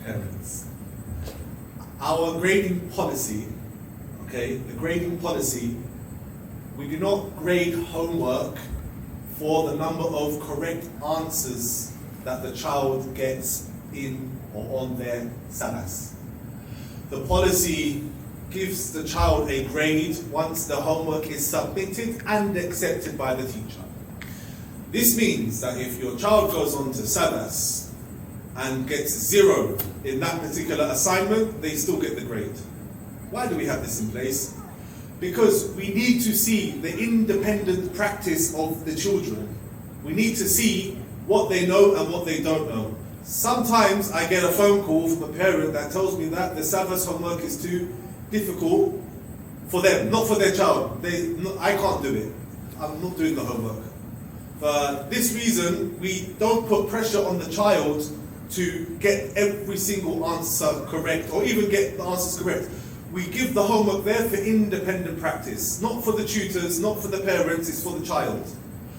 Parents. Our grading policy, the grading policy, we do not grade homework for the number of correct answers that the child gets in or on their salas. The policy gives the child a grade once the homework is submitted and accepted by the teacher. This means that if your child goes on to salas and gets 0 in that particular assignment, they still get the grade. Why do we have this in place? Because we need to see the independent practice of the children. We need to see what they know and what they don't know. Sometimes I get a phone call from a parent that tells me that the Sabbath homework is too difficult for them, not for their child. I can't do it. I'm not doing the homework. For this reason, we don't put pressure on the child to get every single answer correct or even get the answers correct. We give the homework there for independent practice, not for the tutors, not for the parents, it's for the child.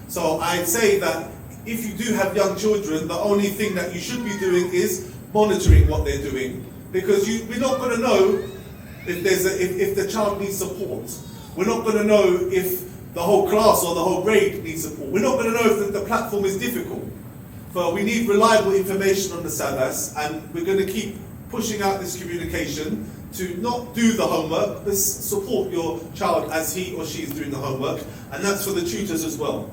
So I'd say that if you do have young children, the only thing that you should be doing is monitoring what they're doing, because we're not going to know if the child needs support. We're not going to know if the whole class or the whole grade needs support. We're not going to know if the platform is difficult. But we need reliable information on the SAVAS, and we're going to keep pushing out this communication to not do the homework, but support your child as he or she is doing the homework, and that's for the tutors as well.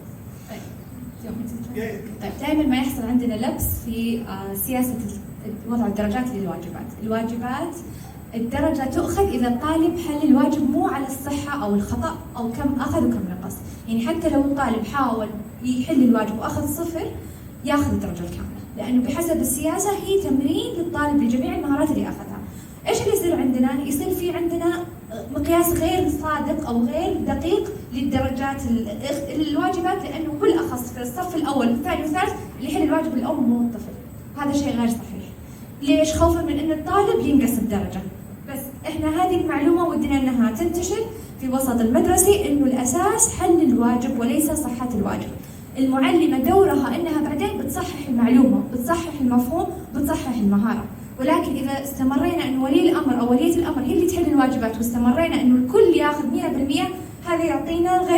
طيب دائما ما يحصل عندنا لبس في سياسة وضع الدرجات للواجبات. الواجبات الدرجة تؤخذ إذا الطالب حل الواجب مو على الصحة أو الخطأ أو كم أخذ وكم نقص. يعني حتى لو الطالب حاول يحل الواجب وأخذ 0 ياخذ الدرجة الكاملة، لأنه بحسب السياسة هي تمرين للطالب لجميع المهارات اللي أخذها. إيش اللي يصير عندنا؟ يصير في عندنا مقياس غير صادق أو غير دقيق للدرجات الواجبات، لأنه كل أخص في الصف الأول والثاني والثالث اللي يحل الواجب الأم مو الطفل. هذا شيء غير صحيح. ليش؟ خوفا من أن الطالب ينقص الدرجة. بس إحنا هذه المعلومة ودنا أنها تنتشر في وسط المدرسي، إنه الأساس حل الواجب وليس صحة الواجب. المعلمة دورها أنها بعدين بتصحح المعلومة، بتصحح المفهوم، بتصحح المهارة. ولكن إذا استمرينا أن ولي الأمر أو ولية الأمر هي اللي تحل الواجبات واستمرينا أنه الكل ياخذ 100%، هذا يعطينا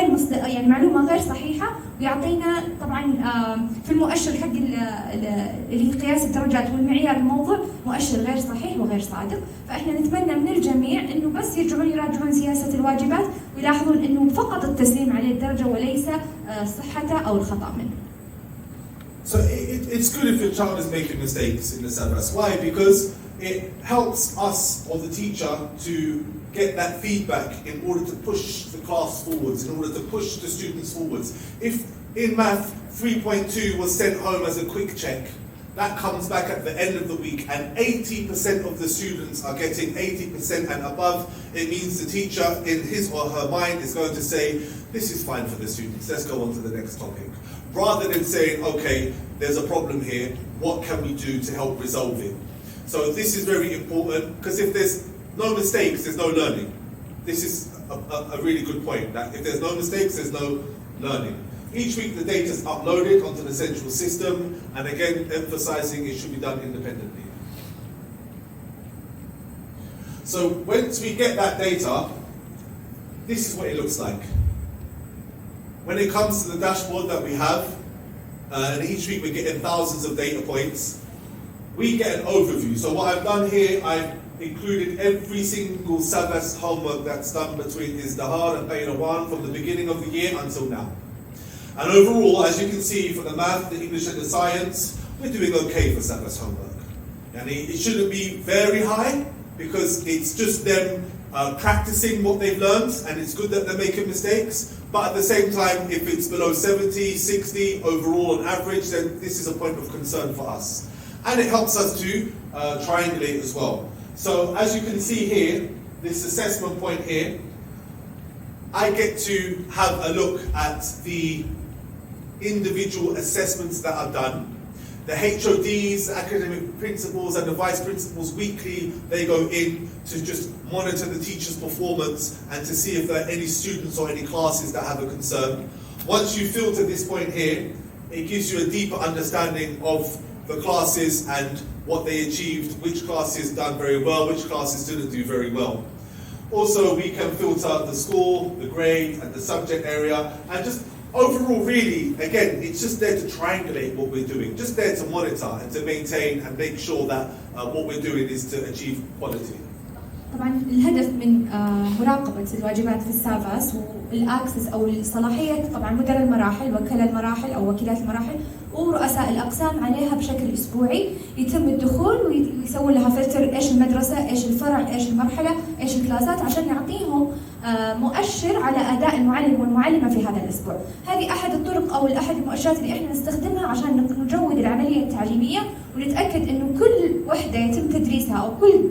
يعني معلومة غير صحيحة، ويعطينا طبعا في المؤشر حق اللي قياس الدرجات والمعيار الموضوع مؤشر غير صحيح وغير صادق. فإحنا نتمنى من الجميع أنه بس يراجعون سياسة الواجبات ويلاحظون أنه فقط التسليم عليه الدرجة وليس صحته أو الخطأ منه. So it's good if your child is making mistakes in the syllabus. Why? Because it helps us or the teacher to get that feedback in order to push the class forwards, in order to push the students forwards. If in math 3.2 was sent home as a quick check, that comes back at the end of the week and 80% of the students are getting 80% and above, it means the teacher in his or her mind is going to say, this is fine for the students, let's go on to the next topic. Rather than saying, okay, there's a problem here, what can we do to help resolve it? So this is very important, because if there's no mistakes, there's no learning. This is a really good point, that if there's no mistakes, there's no learning. Each week the data is uploaded onto the central system, and again, emphasizing it should be done independently. So once we get that data, this is what it looks like. When it comes to the dashboard that we have, and each week we're getting thousands of data points, we get an overview. So what I've done here, I've included every single SAVAS homework that's done between Izdahar and Qayrawan from the beginning of the year until now. And overall, as you can see from the math, the English and the science, we're doing okay for SAVAS homework. And it shouldn't be very high, because it's just them practicing what they've learned, and it's good that they're making mistakes. But at the same time, if it's below 70, 60 overall on average, then this is a point of concern for us. And it helps us to triangulate as well. So as you can see here, this assessment point here, I get to have a look at the individual assessments that are done. The HODs, academic principals, and the vice principals weekly, they go in to just monitor the teacher's performance and to see if there are any students or any classes that have a concern. Once you filter this point here, it gives you a deeper understanding of the classes and what they achieved, which classes done very well, which classes didn't do very well. Also, we can filter the score, the grade, and the subject area, and just overall, really, again, it's just there to triangulate what we're doing, just there to monitor and to maintain and make sure that what we're doing is to achieve quality. طبعا الهدف من مراقبة الواجبات في السافاس والأكسس أو الصلاحية، طبعا مدير المراحل، وكلاء المراحل أو وكيلات المراحل ورؤساء الأقسام عليها بشكل أسبوعي، يتم الدخول ويسوون لها فلتر إيش المدرسة، إيش الفرع، إيش المرحلة، إيش الكلاسات، عشان يعطيهم مؤشر على أداء المعلم والمعلمة في هذا الأسبوع. هذه أحد الطرق أو أحد المؤشرات اللي إحنا نستخدمها عشان نجود العملية التعليمية ونتأكد إنه كل وحدة يتم تدريسها أو كل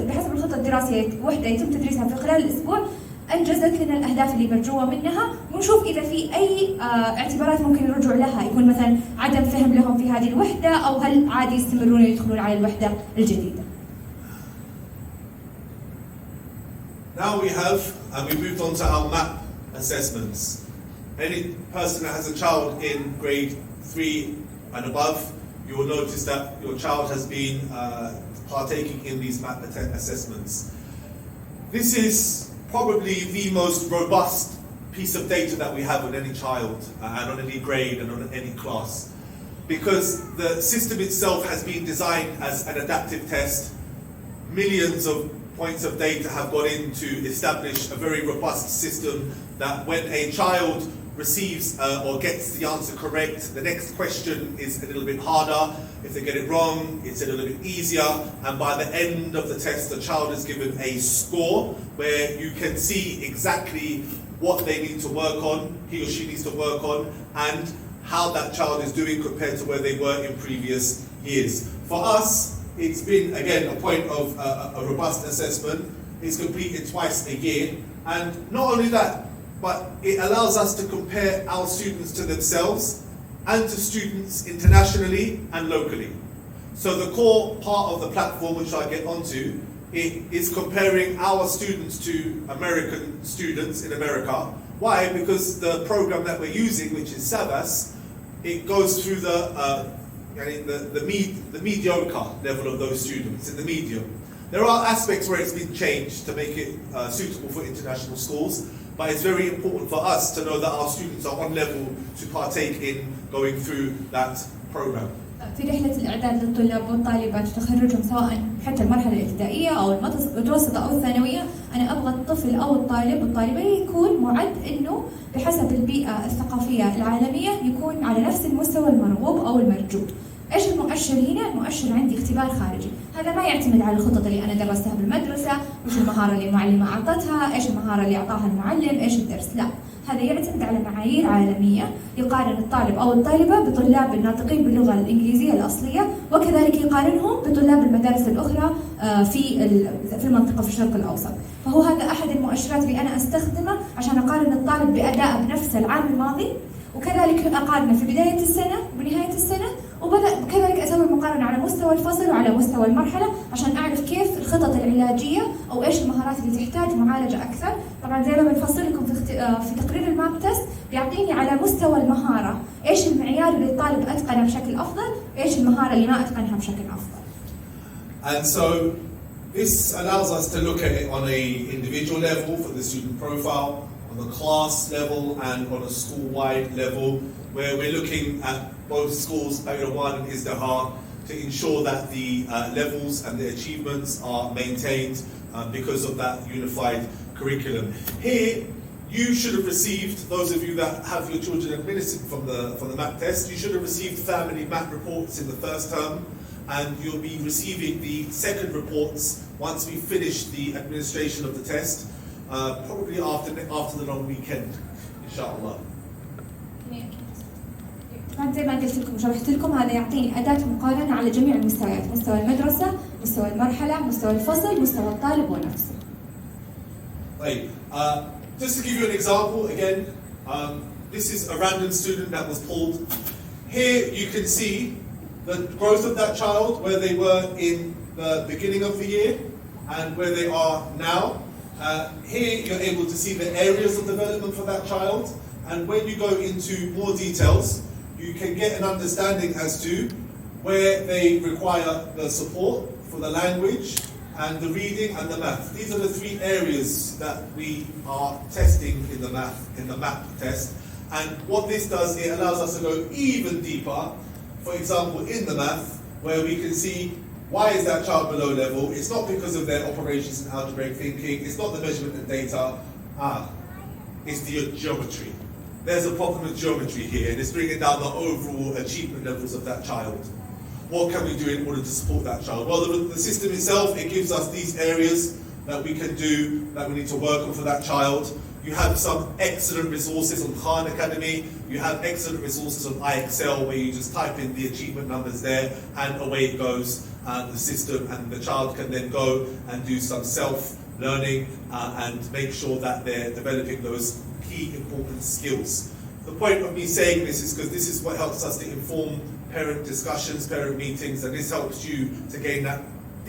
بحسب الخطة الدراسية وحدة يتم تدريسها في خلال الأسبوع أنجزت لنا الأهداف اللي مرجوة منها، ونشوف إذا في أي اعتبارات ممكن يرجعوا لها، يكون مثلا عدم فهم لهم في هذه الوحدة، أو هل عادي يستمرون يدخلون على الوحدة الجديدة. Now we have, and we moved on to our MAP assessments. Any person that has a child in grade 3 and above, you will notice that your child has been partaking in these MAP assessments. This is probably the most robust piece of data that we have on any child and on any grade and on any class, because the system itself has been designed as an adaptive test. Millions of points of data have gone in to establish a very robust system that when a child receives or gets the answer correct, the next question is a little bit harder. If they get it wrong, it's a little bit easier. And by the end of the test, the child is given a score where you can see exactly what they need to work on, he or she needs to work on, and how that child is doing compared to where they were in previous years. For us, it's been, again, a point of a robust assessment. It's completed twice a year. And not only that, but it allows us to compare our students to themselves and to students internationally and locally. So the core part of the platform, which I'll get onto, it is comparing our students to American students in America. Why? Because the program that we're using, which is SAVAS, it goes through the mediocre level of those students, in the medium. There are aspects where it's been changed to make it suitable for international schools, but it's very important for us to know that our students are on level to partake in going through that program. في رحلة الإعداد للطلاب والطالبات وتخرجهم سواء حتى المرحلة الابتدائية أو المتوسطة أو الثانوية، أنا أبغى الطفل أو الطالب والطالبة يكون معد إنه بحسب البيئة الثقافية العالمية يكون على نفس المستوى المرغوب أو المرجو. ايش المؤشر هنا؟ المؤشر عندي اختبار خارجي، هذا ما يعتمد على الخطط اللي انا درستها بالمدرسه، وش المهاره اللي المعلمه اعطتها، ايش المهاره اللي اعطاها المعلم، ايش الدرس، لا، هذا يعتمد على معايير عالمية يقارن الطالب او الطالبه بطلاب الناطقين باللغه الانجليزيه الاصليه، وكذلك يقارنهم بطلاب المدارس الاخرى في المنطقه في الشرق الاوسط، فهو هذا احد المؤشرات اللي انا استخدمه عشان اقارن الطالب باداء بنفس العام الماضي، وكذلك اقارنه في بدايه السنه وبنهايه السنه، وكذلك اسوي مقارنه على مستوى الفصل وعلى مستوى المرحله عشان اعرف كيف الخطط العلاجيه او ايش المهارات اللي تحتاج معالجه اكثر. طبعا زي ما بنفصل لكم في تقرير الماب تيست بيعطيني على مستوى المهاره ايش المعيار اللي الطالب اتقنه بشكل افضل، ايش المهاره اللي ما اتقنها بشكل افضل. And so this allows us to look at it on a individual level for the student profile, on the class level and on a school-wide level, where we're looking at both schools, Al-Qiyrowan and Izdihar, to ensure that the levels and the achievements are maintained because of that unified curriculum. Here, you should have received, those of you that have your children administered from the MAP test, you should have received family MAP reports in the first term, and you'll be receiving the second reports once we finish the administration of the test, probably after the long weekend, inshallah. زي ما قلت لكم وشرحت لكم، هذا يعطيني أداة مقارنة على جميع المستويات، مستوى المدرسة، مستوى المرحلة، مستوى الفصل، مستوى الطالب ونفسه. Right. Just to give you an example, again, this is a random student that was pulled. Here you can see the growth of that child, where they were in the beginning of the year and where they are now. Here you're able to see the areas of development for that child, and when you go into more details, you can get an understanding as to where they require the support for the language and the reading and the math. These are the three areas that we are testing in the MAP test. And what this does, it allows us to go even deeper. For example, in the math, where we can see why is that child below level. It's not because of their operations and algebraic thinking. It's not the measurement and data. It's the geometry. There's a problem with geometry here, and it's bringing down the overall achievement levels of that child. What can we do in order to support that child? Well, the system itself, it gives us these areas that we can do, that we need to work on for that child. You have some excellent resources on Khan Academy. You have excellent resources on IXL, where you just type in the achievement numbers there, and away it goes, the system, and the child can then go and do some learning and make sure that they're developing those key important skills. The point of me saying this is because this is what helps us to inform parent discussions, parent meetings, and this helps you to gain that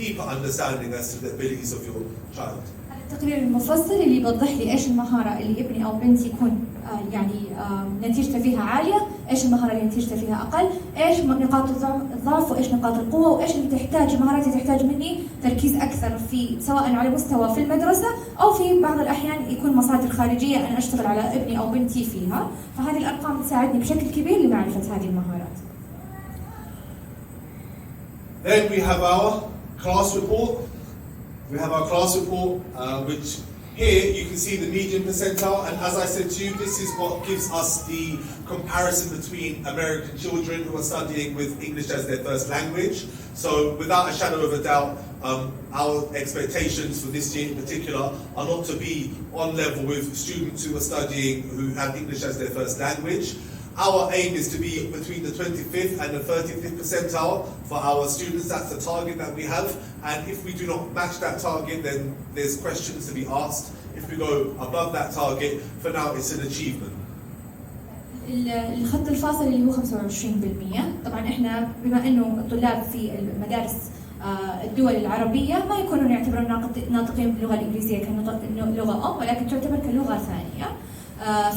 deeper understanding as to the abilities of your child. التقرير المفصل اللي يوضح لي ايش المهاره اللي ابني او بنتي يكون نتيجته فيها عاليه، ايش المهاره اللي نتيجته فيها اقل، ايش نقاط الضعف وايش نقاط القوه، وايش اللي تحتاج مهارات تحتاج مني تركيز اكثر في سواء على مستوى في المدرسه او في بعض الاحيان يكون مصادر خارجيه انا اشتغل على ابني او بنتي فيها، فهذه الارقام تساعدني بشكل كبير لمعرفه هذه المهارات. Then we have our class report. Which here you can see the median percentile, and as I said to you, this is what gives us the comparison between American children who are studying with English as their first language. So without a shadow of a doubt, our expectations for this year in particular are not to be on level with students who are studying who have English as their first language. Our aim is to be between the 25th and the 35th percentile for our students. That's the target that we have. And if we do not match that target, then there's questions to be asked. If we go above that target, for now it's an achievement. الخط الفاصل اللي هو 25%، طبعا احنا بما انه الطلاب في المدارس الدول العربية ما يكونون يعتبرون ناطقين باللغة الإنجليزية كلغة أم، ولكن تعتبر كلغة ثانية.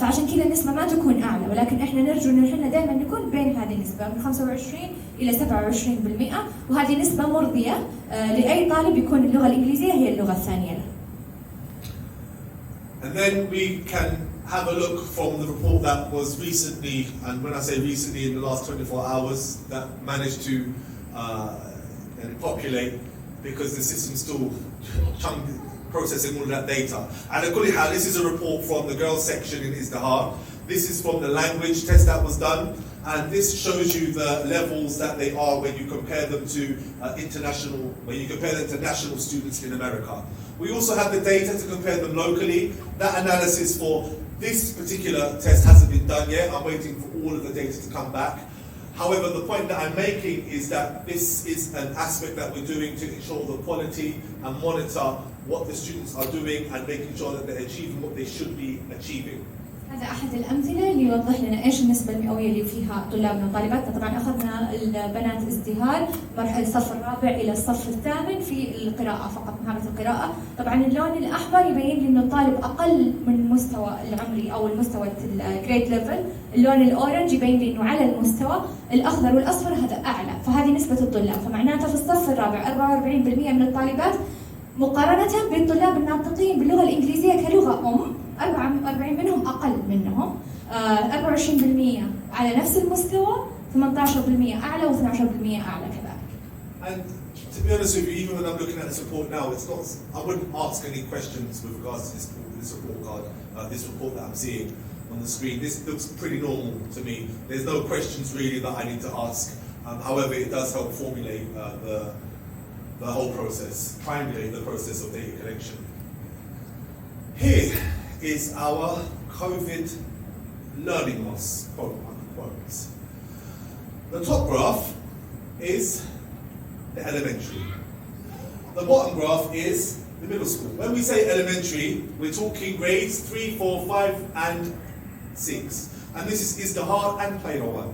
فعشان كذا النسبة ما تكون أعلى، ولكن إحنا نرجو إنه إحنا دائما نكون بين هذه النسبة من 25 إلى 27%، وهذه نسبة مرضية لأي طالب يكون اللغة الإنجليزية هي اللغة الثانية له. And then we can have a look from the report that was recently, and when I say recently, in the last 24 hours, that managed to populate because the system's still processing all of that data. And Akuliha, this is a report from the girls section in Izdihar. This is from the language test that was done, and this shows you the levels that they are when you compare them to national students in America. We also have the data to compare them locally. That analysis for this particular test hasn't been done yet. I'm waiting for all of the data to come back. However, the point that I'm making is that this is an aspect that we're doing to ensure the quality and monitor what the students are doing and making sure that they're achieving what they should be achieving. هذا أحد الأمثلة اللي يوضح لنا إيش النسبة المئوية اللي فيها طلابنا وطالباتنا. طبعا أخذنا البنات ازدهار مرحلة الصف الرابع إلى الصف الثامن في القراءة فقط، مهارة القراءة. طبعا اللون الأحمر يبين لي إنه الطالب أقل من المستوى العمري أو المستوى الجريد ليفل. اللون الأورنج يبين لي إنه على المستوى. الأخضر والأصفر هذا أعلى، فهذه نسبة الطلاب. فمعناته في الصف الرابع 44% من الطالبات مقارنة بالطلاب الناطقين باللغة الإنجليزية كلغة أم، 44 منهم أقل منهم، 24% على نفس المستوى، 18% أعلى و12% أعلى كذلك. And to be honest with you, even when I'm looking at this report now, it's not. I wouldn't ask any questions with regards to this report card, this report that I'm seeing on the screen. This looks pretty normal to me. There's no questions really that I need to ask. However, it does help formulate the whole process, triangulate the process of data collection. Here is our COVID learning loss, quote unquote. The top graph is the elementary. The bottom graph is the middle school. When we say elementary, we're talking grades 3, 4, 5, and 6. And this is Izdihar and Qairowan.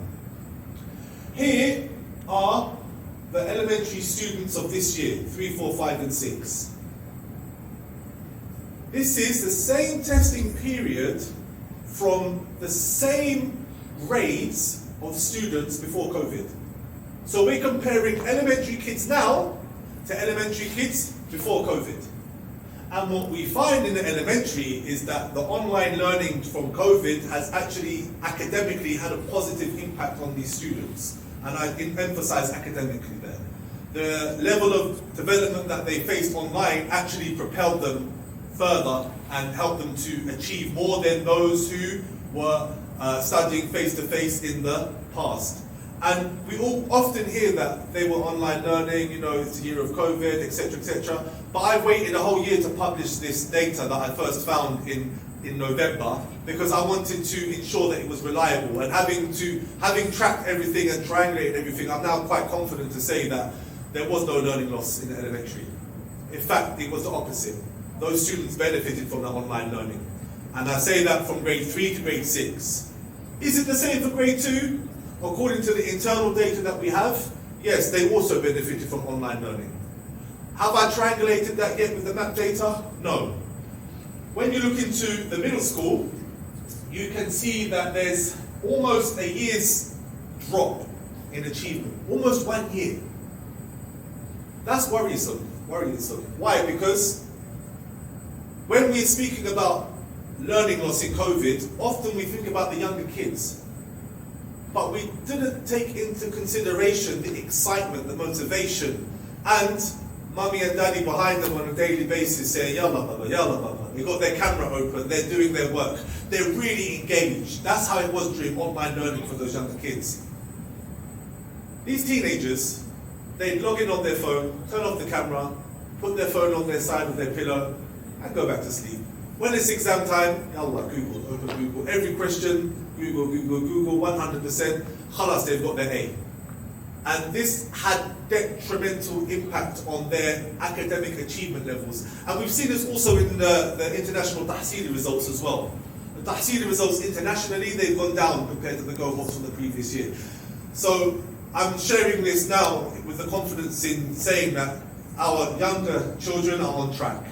Here are the elementary students of this year, 3, 4, 5, and 6. This is the same testing period from the same grades of students before COVID. So we're comparing elementary kids now to elementary kids before COVID. And what we find in the elementary is that the online learning from COVID has actually academically had a positive impact on these students. And I emphasize academically there. The level of development that they faced online actually propelled them further and helped them to achieve more than those who were studying face-to-face in the past. And we all often hear that they were online learning, it's a year of COVID, etc., etc. But I've waited a whole year to publish this data that I first found in November because I wanted to ensure that it was reliable. And having tracked everything and triangulated everything, I'm now quite confident to say that there was no learning loss in the elementary. In fact, it was the opposite. those students benefited from the online learning. And I say that from grade 3 to grade 6. Is it the same for grade 2? According to the internal data that we have, yes, they also benefited from online learning. Have I triangulated that yet with the map data? No. When you look into the middle school, you can see that there's almost a year's drop in achievement. Almost 1 year. That's worrisome. Why? Because when we're speaking about learning loss in COVID, often we think about the younger kids. But we didn't take into consideration the excitement, the motivation, and mummy and daddy behind them on a daily basis saying, yalla baba, yalla baba. They got their camera open, they're doing their work. They're really engaged. That's how it was during online learning for those younger kids. These teenagers, they'd log in on their phone, turn off the camera, put their phone on their side of their pillow, and go back to sleep. When it's exam time, yalla, Google, open Google. Every question, Google, 100%. Khalas, they've got their A. And this had detrimental impact on their academic achievement levels. And we've seen this also in the international tahsili results as well. The tahsili results internationally, they've gone down compared to the cohorts from the previous year. So I'm sharing this now with the confidence in saying that our younger children are on track.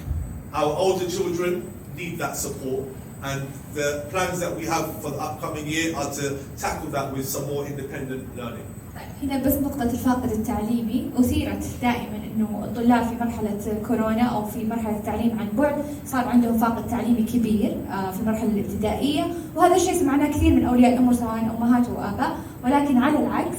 Our older children need that support, and the plans that we have for the upcoming year are to tackle that with some more independent learning. هنا بس نقطة الفاقد التعليمي أثيرت دائما إنه الطلاب في مرحلة كورونا أو في مرحلة التعليم عن بعد صار عندهم فاقد تعليمي كبير في المرحلة الابتدائية، وهذا الشيء سمعناه كثير من أولياء الأمور سواء أمهات وآباء، ولكن على العكس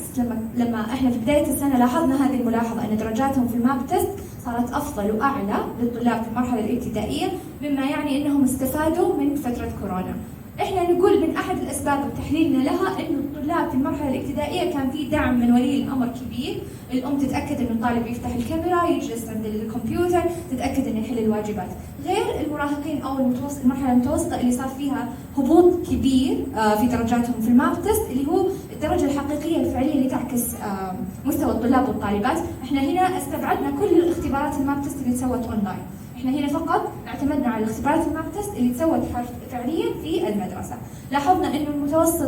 لما إحنا في بداية السنة لاحظنا هذه الملاحظة أن درجاتهم في الماب تيست صارت أفضل وأعلى للطلاب في المرحلة الابتدائية، مما يعني أنهم استفادوا من فترة كورونا. احنا نقول من احد الاسباب وتحليلنا لها انه الطلاب في المرحله الابتدائيه كان في دعم من ولي الامر كبير، الام تتاكد انه الطالب يفتح الكاميرا، يجلس عند الكمبيوتر، تتاكد انه يحل الواجبات، غير المراهقين او المرحله المتوسطه اللي صار فيها هبوط كبير في درجاتهم في الماب تيست اللي هو الدرجه الحقيقيه الفعليه اللي تعكس مستوى الطلاب والطالبات. احنا هنا استبعدنا كل الاختبارات الماب تيست اللي تسوت اونلاين. احنا هنا فقط اعتمدنا على الاختبارات الماب تيست اللي تسوت فعليا في المدرسه. لاحظنا انه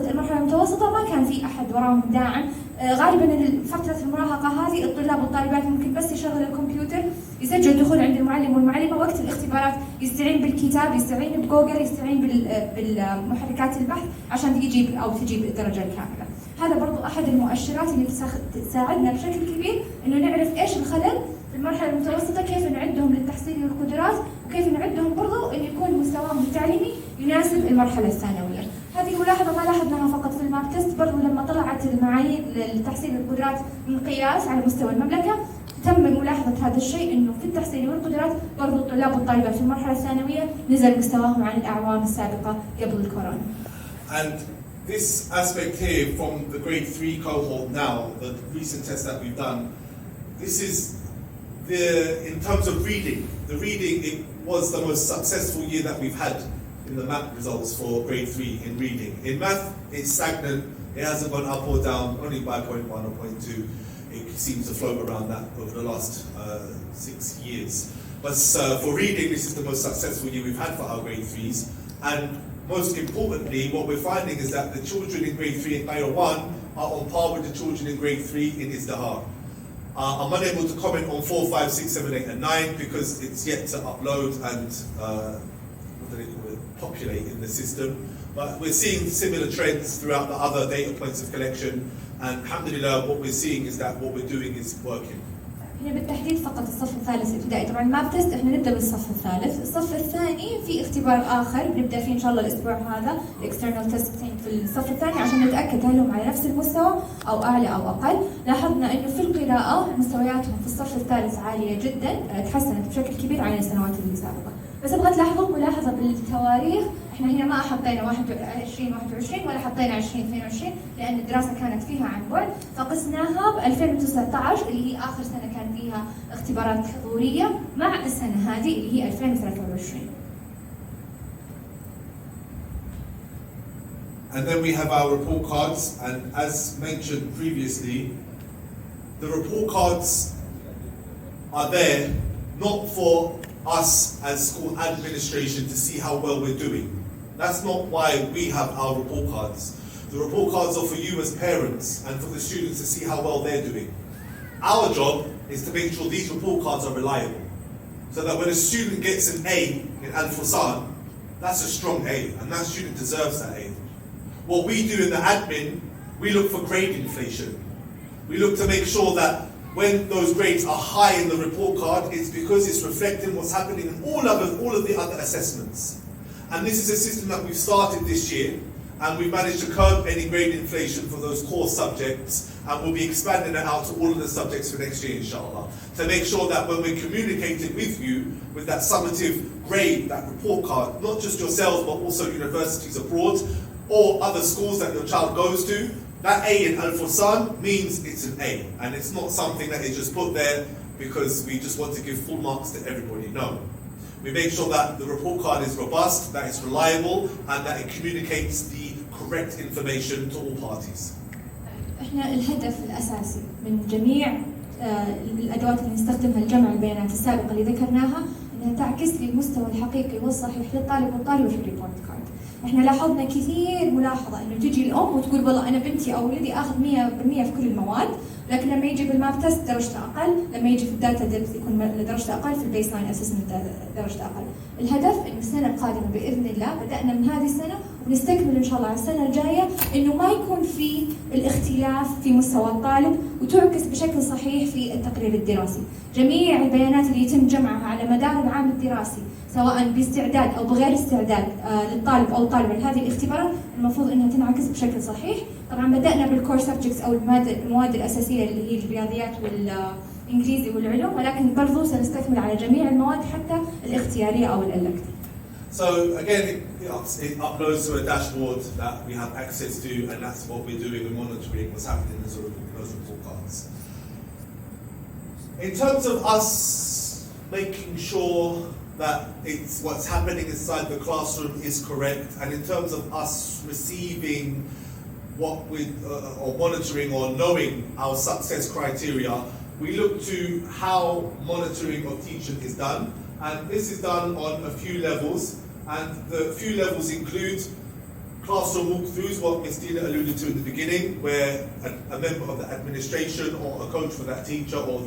المرحله المتوسطه ما كان في احد وراهم داعم، غالبا فتره المراهقه هذه الطلاب والطالبات ممكن بس يشغل الكمبيوتر، يسجل الدخول عند المعلم والمعلمه، وقت الاختبارات يستعين بالكتاب، يستعين بجوجل، يستعين بالمحركات البحث عشان يجيب او تجيب الدرجه الكامله. هذا برضو احد المؤشرات اللي تساعدنا بشكل كبير انه نعرف ايش الخلل في المرحله المتوسطه، كيف نعدهم للتحصيل والقدرات، وكيف نعدهم برضو ان يكون مستواهم التعليمي يناسب المرحله الثانويه. هذه ملاحظه ما لاحظناها فقط في الماب تيست، برضو لما طلعت المعايير للتحصيل والقدرات من قياس على مستوى المملكه تم ملاحظه هذا الشيء، انه في التحصيل والقدرات برضو الطلاب والطالبات في المرحله الثانويه نزل مستواهم عن الاعوام السابقه قبل الكورونا. And this aspect here from the grade 3 cohort now, the recent test that we've done, this is in terms of reading, it was the most successful year that we've had in the math results for grade 3 in reading. In math, it's stagnant, it hasn't gone up or down, only by 0.1 or 0.2. It seems to float around that over the last 6 years. But for reading, this is the most successful year we've had for our grade 3s. And most importantly, what we're finding is that the children in grade 3 in Qayrawan are on par with the children in grade 3 in Izdahar. I'm unable to comment on 4, 5, 6, 7, 8 and 9 because it's yet to upload and populate in the system. But we're seeing similar trends throughout the other data points of collection, and alhamdulillah what we're seeing is that what we're doing is working. هنا بالتحديد فقط الصف الثالث ابتدائي، طبعا الماب تيست احنا نبدا بالصف الثالث، الصف الثاني في اختبار اخر بنبدا فيه ان شاء الله الاسبوع هذا، الاكسترنال تيستين في الصف الثاني عشان نتاكد هل هم على نفس المستوى او اعلى او اقل. لاحظنا انه في القراءه مستوياتهم في الصف الثالث عاليه جدا، تحسنت بشكل كبير عن السنوات السابقه. بس ابغى تلاحظوا ملاحظه بالتواريخ، احنا هنا ما حطينا 2021 ولا حطينا 2022 لان الدراسه كانت فيها عن بعد، فقسناها ب 2019 اللي هي اخر سنه كان فيها اختبارات حضوريه مع السنه هذه اللي هي 2023. And then we have our report cards, and as mentioned previously, the report cards are there not for us as school administration to see how well we're doing. That's not why we have our report cards. The report cards are for you as parents and for the students to see how well they're doing. Our job is to make sure these report cards are reliable, so that when a student gets an A in Al-Fursan, that's a strong A, and that student deserves that A. What we do in the admin, we look for grade inflation. We look to make sure that when those grades are high in the report card, it's because it's reflecting what's happening in all of the other assessments. And this is a system that we've started this year, and we've managed to curb any grade inflation for those core subjects, and we'll be expanding it out to all of the subjects for next year, inshallah, to make sure that when we're communicating with you with that summative grade, that report card, not just yourselves but also universities abroad or other schools that your child goes to, that A in Al-Fursan means it's an A, and it's not something that is just put there because we just want to give full marks to everybody. No. We make sure that the report card is robust, that it's reliable, and that it communicates the correct information to all parties. احنا الهدف الاساسي من جميع الادوات اللي نستخدمها لجمع البيانات السابقه اللي ذكرناها انها تعكس لي المستوى الحقيقي والصحيح للطالب والطالبه في الريبورت كارد. احنا لاحظنا كثير ملاحظه انه تجي الام وتقول والله انا بنتي او ولدي اخذ 100% في كل المواد، لكن لما يجي بالماب تست درجته اقل، لما يجي في الداتا ديبث يكون درجته اقل، في البيس لاين اسسمنت درجته اقل. الهدف انه السنه القادمه باذن الله بدانا من هذه السنه ونستكمل ان شاء الله على السنه الجايه انه ما يكون في الاختلاف في مستوى الطالب وتعكس بشكل صحيح في التقرير الدراسي. جميع البيانات اللي يتم جمعها على مدار العام الدراسي سواء باستعداد او بغير استعداد للطالب او الطالبه لهذه الاختبارات المفروض انها تنعكس بشكل صحيح. طبعا بدانا بالكور سبجكتس او المواد الاساسيه اللي هي الرياضيات والانجليزي والعلوم، ولكن برضو سنستكمل على جميع المواد حتى الاختياريه او الالكتيف. So again, it uploads to a dashboard that we have access to, and that's what we're doing. We're monitoring what's happening in those report cards. In terms of us making sure that it's what's happening inside the classroom is correct, and in terms of us receiving what we or monitoring or knowing our success criteria, we look to how monitoring of teaching is done, and this is done on a few levels, and the few levels include classroom walkthroughs, what Ms. Dina alluded to in the beginning, where a member of the administration or a coach for that teacher or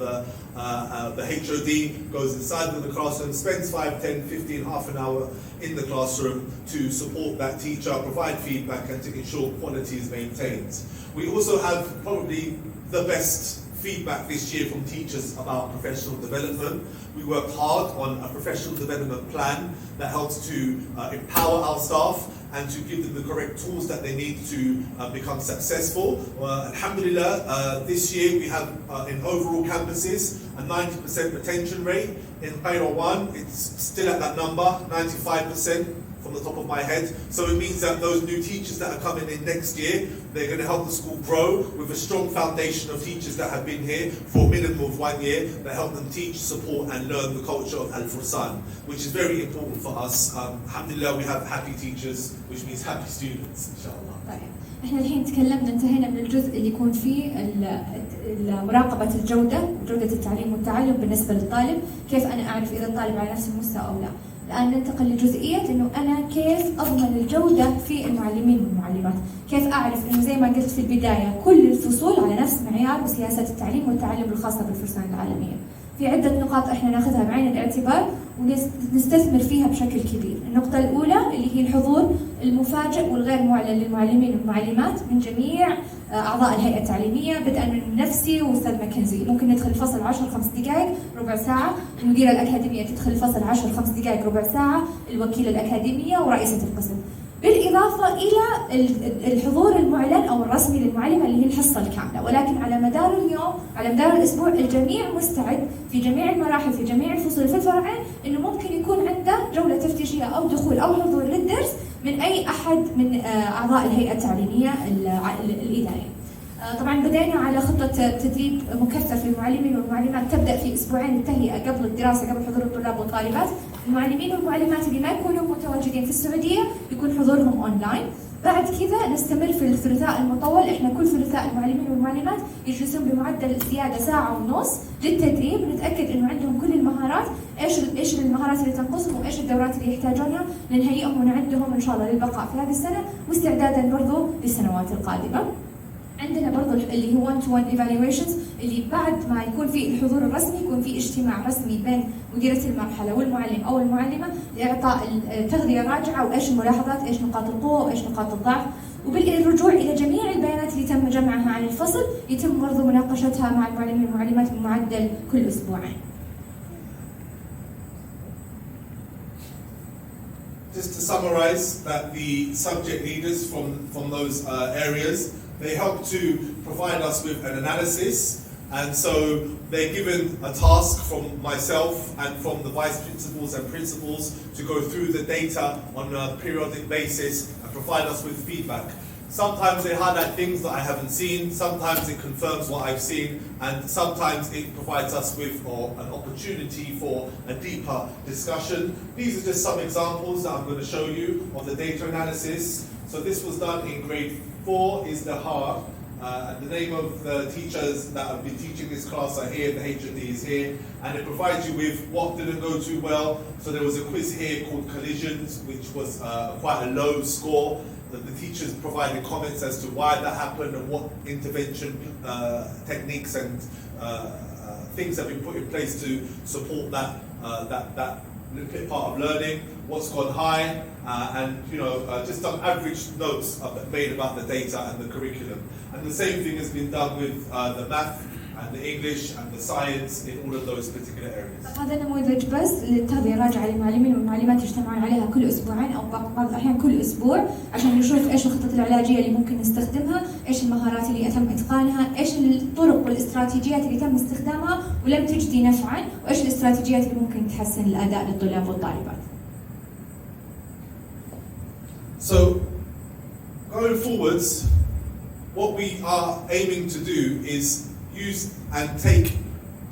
the HOD goes inside of the classroom, spends 5, 10, 15, half an hour in the classroom to support that teacher, provide feedback and to ensure quality is maintained. We also have probably the best feedback this year from teachers about professional development. We worked hard on a professional development plan that helps to empower our staff and to give them the correct tools that they need to become successful. Alhamdulillah, this year we have in overall campuses a 90% retention rate. In Al-Qairowan, it's still at that number, 95%. From the top of my head. So it means that those new teachers that are coming in next year, they're going to help the school grow with a strong foundation of teachers that have been here for a minimum of 1 year, that help them teach, support and learn the culture of Al-Fursan, which is very important for us. Alhamdulillah, we have happy teachers, which means happy students, inshallah. احنا الحين تكلمنا انتهينا من الجزء اللي يكون فيه مراقبة الجودة، جودة التعليم والتعلم بالنسبة للطالب، كيف انا اعرف اذا الطالب على نفس المستوى او لا. الآن ننتقل لجزئية إنه أنا كيف أضمن الجودة في المعلمين والمعلمات، كيف أعرف إنه زي ما قلت في البداية كل الفصول على نفس معيار وسياسة التعليم والتعلم الخاصة بالفرسان العالمية. في عدة نقاط إحنا ناخذها بعين الاعتبار ونستثمر فيها بشكل كبير. النقطة الأولى اللي هي الحضور المفاجئ والغير معلن للمعلمين والمعلمات من جميع أعضاء الهيئة التعليمية، بدءا من نفسي وأستاذ ماكنزي. ممكن ندخل الفصل 10 5 دقائق ربع ساعة، المديرة الأكاديمية تدخل الفصل 10 5 دقائق ربع ساعة، الوكيلة الأكاديمية ورئيسة القسم. بالإضافة إلى الحضور المعلن أو الرسمي للمعلمة اللي هي الحصة الكاملة، ولكن على مدار اليوم على مدار الأسبوع الجميع مستعد في جميع المراحل في جميع الفصول في الفرعين إنه ممكن يكون عنده جولة تفتيشية أو دخول أو حضور للدرس من أي أحد من أعضاء الهيئة التعليمية الإدارية. طبعا بدأنا على خطة تدريب مكثف للمعلمين والمعلمات تبدأ في أسبوعين التهيئة قبل الدراسة، قبل حضور الطلاب والطالبات. المعلمين والمعلمات اللي ما يكونوا متواجدين في السعودية يكون حضورهم أونلاين. بعد كذا نستمر في الثلاثاء المطول، احنا كل ثلاثاء المعلمين والمعلمات يجلسون بمعدل زيادة 1.5 ساعة للتدريب، نتأكد انه عندهم كل المهارات ايش المهارات اللي تنقصهم وايش الدورات اللي يحتاجونها لنهيئهم ونعدهم ان شاء الله للبقاء في هذه السنه واستعدادا برضو للسنوات القادمه. عندنا برضو اللي هو one-to-one evaluations اللي بعد ما يكون في الحضور الرسمي يكون في اجتماع رسمي بين مديرة المرحلة والمعلم أو المعلمة لإعطاء تغذية راجعة وإيش الملاحظات، إيش نقاط القوة وإيش نقاط الضعف، وبالرجوع إلى جميع البيانات اللي تم جمعها عن الفصل يتم برضو مناقشتها مع المعلمين والمعلمات بمعدل كل أسبوعين. Just to summarize that the subject leaders from those areas, they help to provide us with an analysis, and so they're given a task from myself and from the vice principals and principals to go through the data on a periodic basis and provide us with feedback. Sometimes they highlight things that I haven't seen, sometimes it confirms what I've seen, and sometimes it provides us with an opportunity for a deeper discussion. These are just some examples that I'm going to show you of the data analysis. So this was done in grade 4 is the hard. The name of the teachers that have been teaching this class are here, the HOD is here, and it provides you with what didn't go too well. So there was a quiz here called collisions, which was quite a low score. The teachers provided comments as to why that happened and what intervention techniques and things have been put in place to support that part of learning, what's gone high, and just some average notes made about the data and the curriculum. And the same thing has been done with the math and the English and the science in all of those particular areas. هذا نموذج بس للتغذية راجعة للمعلمين والمعلمات يجتمعون عليها كل أسبوعين أو بعض الأحيان كل أسبوع عشان نشوف إيش الخطط العلاجية اللي ممكن نستخدمها، إيش المهارات اللي تم إتقانها، إيش الطرق والاستراتيجيات اللي تم استخدامها ولم تجدي نفعا، وإيش الاستراتيجيات اللي ممكن تحسن الأداء للطلاب والطالبات. So, going forwards, what we are aiming to do is use and take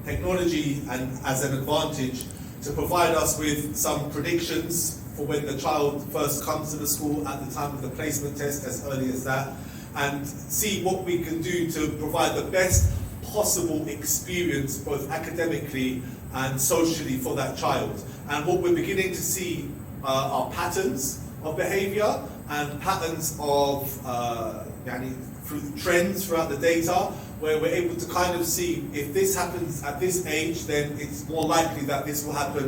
technology and as an advantage to provide us with some predictions for when the child first comes to the school at the time of the placement test, as early as that, and see what we can do to provide the best possible experience both academically and socially for that child. And what we're beginning to see are patterns of behavior and patterns of through trends throughout the data, where we're able to kind of see if this happens at this age, then it's more likely that this will happen.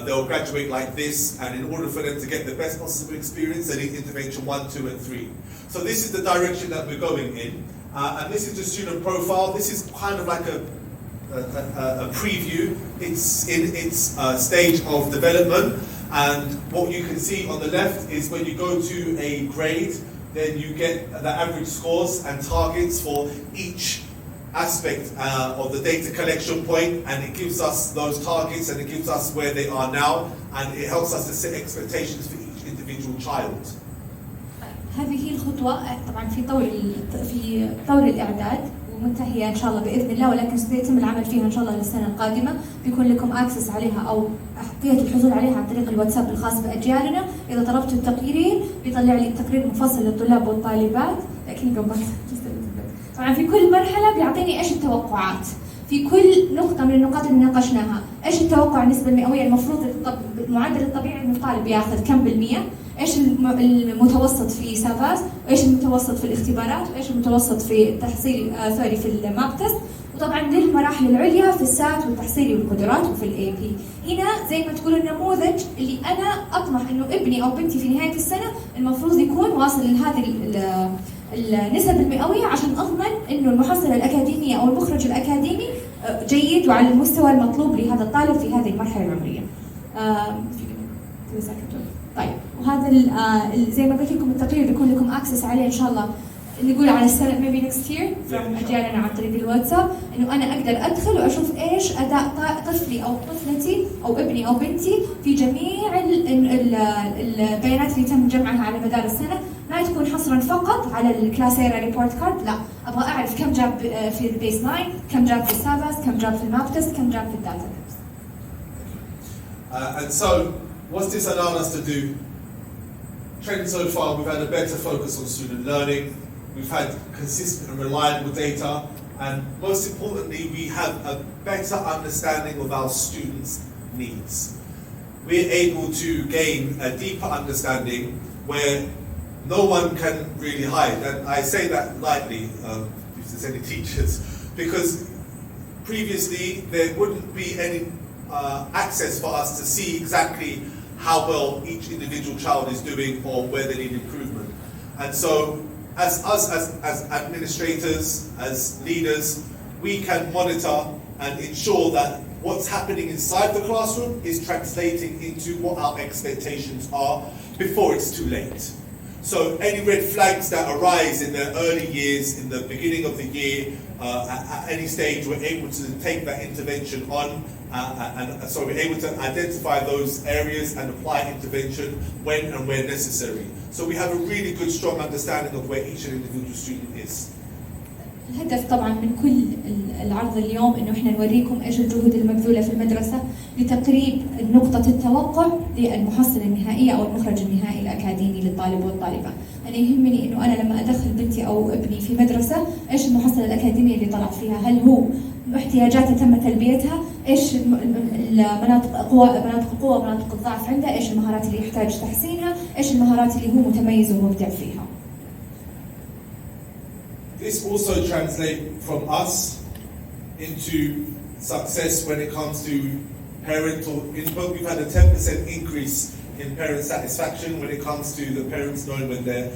They'll graduate like this, and in order for them to get the best possible experience, they need intervention 1, 2, and 3. So this is the direction that we're going in, and this is the student profile. This is kind of like a preview. It's in its stage of development, and what you can see on the left is when you go to a grade, then you get the average scores and targets for each aspect of the data collection point, and it gives us those targets and it gives us where they are now, and it helps us to set expectations for each individual child. هذه هي الخطوة طبعا في طور الإعداد ومنتهية إن شاء الله بإذن الله، ولكن سيتم العمل فيها إن شاء الله للسنة القادمة. بيكون لكم أكسس عليها أو أحقية الحصول عليها عن طريق الواتساب الخاص بأجيالنا. إذا طلبتوا التقرير بيطلع لي التقرير مفصل للطلاب والطالبات، لكن طبعا في كل مرحلة بيعطيني إيش التوقعات في كل نقطة من النقاط اللي ناقشناها. إيش التوقع النسبة المئوية المفروض المعدل الطبيعي إنه الطالب ياخذ كم بالمية، إيش المتوسط في سافاس، وإيش المتوسط في الاختبارات، وإيش المتوسط في التحصيل في الماب تيست، وطبعا للمراحل العليا في السات والتحصيلي والقدرات وفي الاي بي. هنا زي ما تقولوا النموذج اللي انا اطمح انه ابني او بنتي في نهايه السنه المفروض يكون واصل لهذه النسب المئويه عشان اضمن انه المحصله الاكاديميه او المخرج الاكاديمي جيد وعلى المستوى المطلوب لهذا الطالب في هذه المرحله العمريه. طيب، وهذا زي ما قلت لكم التقرير بيكون لكم اكسس عليه ان شاء الله نقول على السنه maybe next year from أجيالنا عن طريق الواتساب، انه انا اقدر ادخل واشوف ايش اداء طفلي او طفلتي او ابني او بنتي في جميع البيانات اللي تم جمعها على مدار السنه، ما تكون حصرا فقط على الكلاسيرا ريبورت كارد، لا ابغى اعرف كم جاب في البيس لاين، كم جاب في السافاس، كم جاب في الماب تيست، كم جاب في الداتا بيس. And so what's this allowed us to do? Trend so far, we've had a better focus on student learning. We've had consistent and reliable data, and most importantly, we have a better understanding of our students' needs. We're able to gain a deeper understanding where no one can really hide. And I say that lightly, if there's any teachers, because previously there wouldn't be any access for us to see exactly how well each individual child is doing or where they need improvement. And so as us as administrators, as leaders, we can monitor and ensure that what's happening inside the classroom is translating into what our expectations are before it's too late. So any red flags that arise in the early years, in the beginning of the year, at any stage, we're able to take that intervention on, and so we're able to identify those areas and apply intervention when and where necessary. So we have a really good, strong understanding of where each individual student is. الهدف طبعا من كل العرض اليوم انه احنا نوريكم ايش الجهود المبذوله في المدرسه لتقريب نقطه التوقع للمحصله النهائيه او المخرج النهائي الاكاديمي للطالب والطالبه. انا يهمني انه انا لما ادخل بنتي او ابني في مدرسه ايش المحصله الاكاديميه اللي طلع فيها؟ هل هو احتياجاته تم تلبيتها؟ ايش مناطق القوه ومناطق الضعف عنده؟ ايش المهارات اللي يحتاج تحسينها؟ ايش المهارات اللي هو متميز ومبدع فيها؟ This also translates from us into success when it comes to parental input. We've had a 10% increase in parent satisfaction when it comes to the parents knowing when they're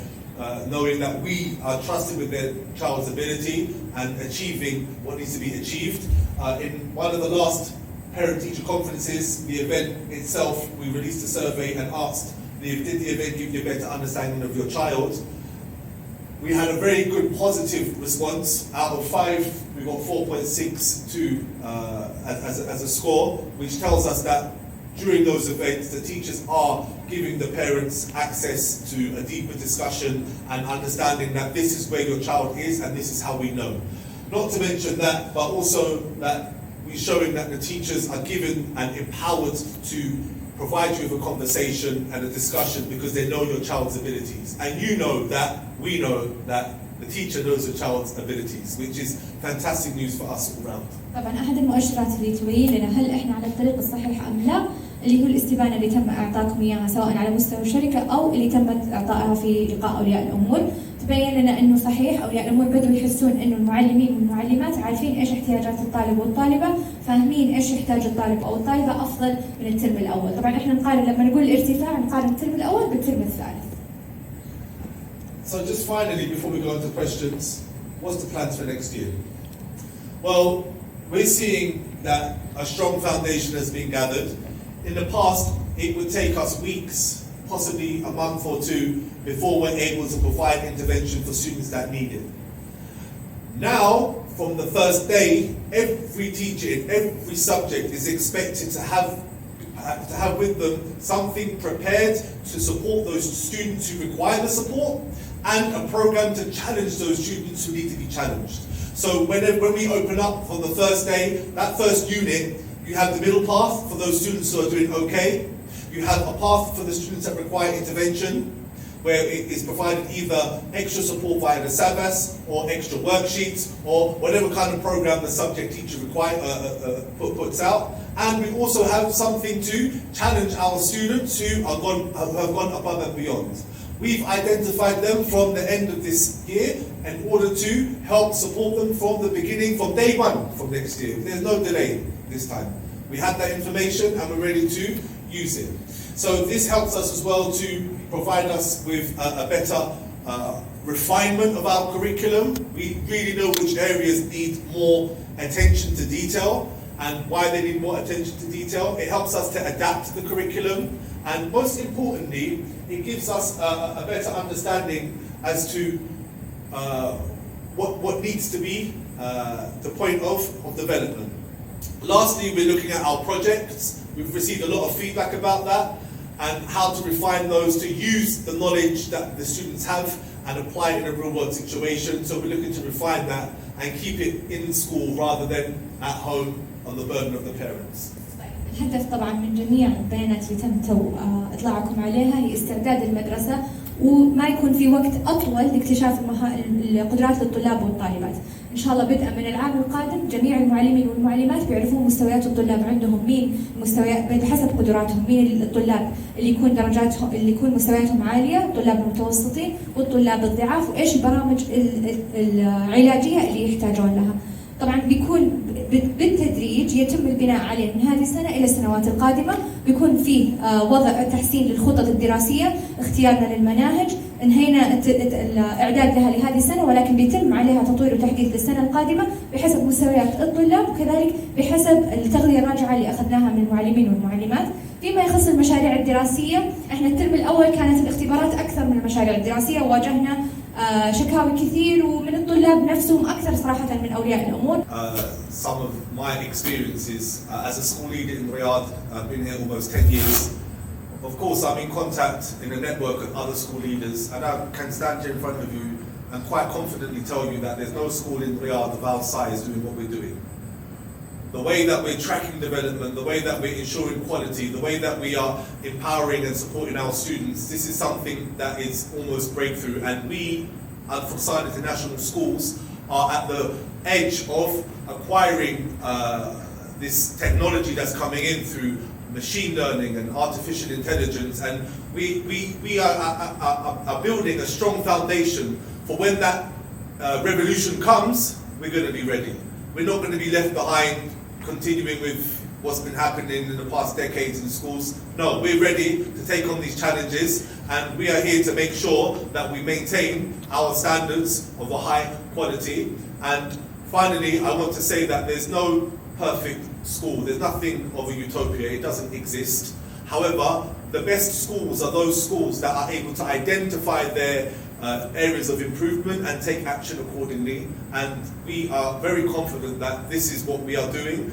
knowing that we are trusted with their child's ability and achieving what needs to be achieved. In one of the last parent-teacher conferences, the event itself, we released a survey and asked, did the event give you a better understanding of your child? We had a very good positive response. Out of 5, we got 4.62 as a score, which tells us that during those events, the teachers are giving the parents access to a deeper discussion and understanding that this is where your child is and this is how we know. Not to mention that, but also that we're showing that the teachers are given and empowered to provide you with a conversation and a discussion because they know your child's abilities. And you know that, we know that the teacher knows the child's abilities, which is fantastic news for us all round. طبعا احد المؤشرات اللي تبين لنا هل احنا على الطريق الصحيح ام لا اللي هو الاستبانه اللي تم اعطاكم اياها سواء على مستوى الشركه او اللي تمت اعطائها في لقاء اولياء الامور، تبين لنا انه صحيح اولياء الامور بدوا يحسون انه المعلمين والمعلمات عارفين ايش احتياجات الطالب والطالبه، فاهمين ايش يحتاج الطالب او الطالبه افضل من الترم الاول. طبعا احنا نقارن لما نقول الارتفاع نقارن الترم الاول بالترم الثالث. So just finally, before we go on to questions, what's the plans for next year? Well, we're seeing that a strong foundation has been gathered. In the past, it would take us weeks, possibly a month or two, before we're able to provide intervention for students that need it. Now, from the first day, every teacher in every subject is expected to have with them something prepared to support those students who require the support and a program to challenge those students who need to be challenged. So when we open up for the first day, that first unit, you have the middle path for those students who are doing okay. You have a path for the students that require intervention, where it is provided either extra support via the SAVAS or extra worksheets or whatever kind of program the subject teacher puts out. And we also have something to challenge our students who have gone above and beyond. We've identified them from the end of this year in order to help support them from the beginning, from day one from next year. There's no delay this time. We have that information and we're ready to use it. So this helps us as well to provide us with a better refinement of our curriculum. We really know which areas need more attention to detail and why they need more attention to detail. It helps us to adapt the curriculum, and most importantly, it gives us a better understanding as to what needs to be the point of development. Lastly, we're looking at our projects. We've received a lot of feedback about that and how to refine those to use the knowledge that the students have and apply it in a real world situation. So we're looking to refine that and keep it in school rather than at home on the burden of the parents. الهدف طبعا من جميع البيانات اللي تم اطلاعكم عليها هي استعداد المدرسه وما يكون في وقت أطول لاكتشاف القدرات للطلاب والطالبات. إن شاء الله بدءا من العام القادم جميع المعلمين والمعلمات بيعرفون مستويات الطلاب عندهم، مين مستويات بحسب قدراتهم، مين الطلاب اللي يكون درجاتهم اللي يكون مستوياتهم عالية، الطلاب المتوسطين والطلاب الضعاف، وإيش البرامج العلاجية اللي يحتاجون لها. طبعا بيكون بالتدريج يتم البناء عليه من هذه السنة إلى السنوات القادمة. بيكون فيه وضع تحسين للخطط الدراسية، اختيارنا للمناهج، انهينا الإعداد لها لهذه السنة، ولكن بيتم عليها تطوير وتحديث للسنة القادمة بحسب مستويات الطلاب، وكذلك بحسب التغذية الراجعة اللي أخذناها من المعلمين والمعلمات. فيما يخص المشاريع الدراسية، احنا الترم الأول كانت الاختبارات أكثر من المشاريع الدراسية، وواجهنا شكاوي كثير ومن الطلاب نفسهم أكثر صراحة من أولياء الأمور. Some of my experiences as a school leader in Riyadh, I've been here almost 10 years. Of course, I'm in contact in a network of other school leaders, and I can stand here in front of you and quite confidently tell you that there's no school in Riyadh of our size doing what we're doing. The way that we're tracking development, the way that we're ensuring quality, the way that we are empowering and supporting our students, this is something that is almost breakthrough. And we at Fursan International Schools are at the edge of acquiring this technology that's coming in through machine learning and artificial intelligence. And we are building a strong foundation for when that revolution comes, we're going to be ready. We're not going to be left behind continuing with what's been happening in the past decades in schools. No, we're ready to take on these challenges, and we are here to make sure that we maintain our standards of a high quality. And finally, I want to say that there's no perfect school. There's nothing of a utopia. It doesn't exist. However, the best schools are those schools that are able to identify their areas of improvement and take action accordingly. And we are very confident that this is what we are doing.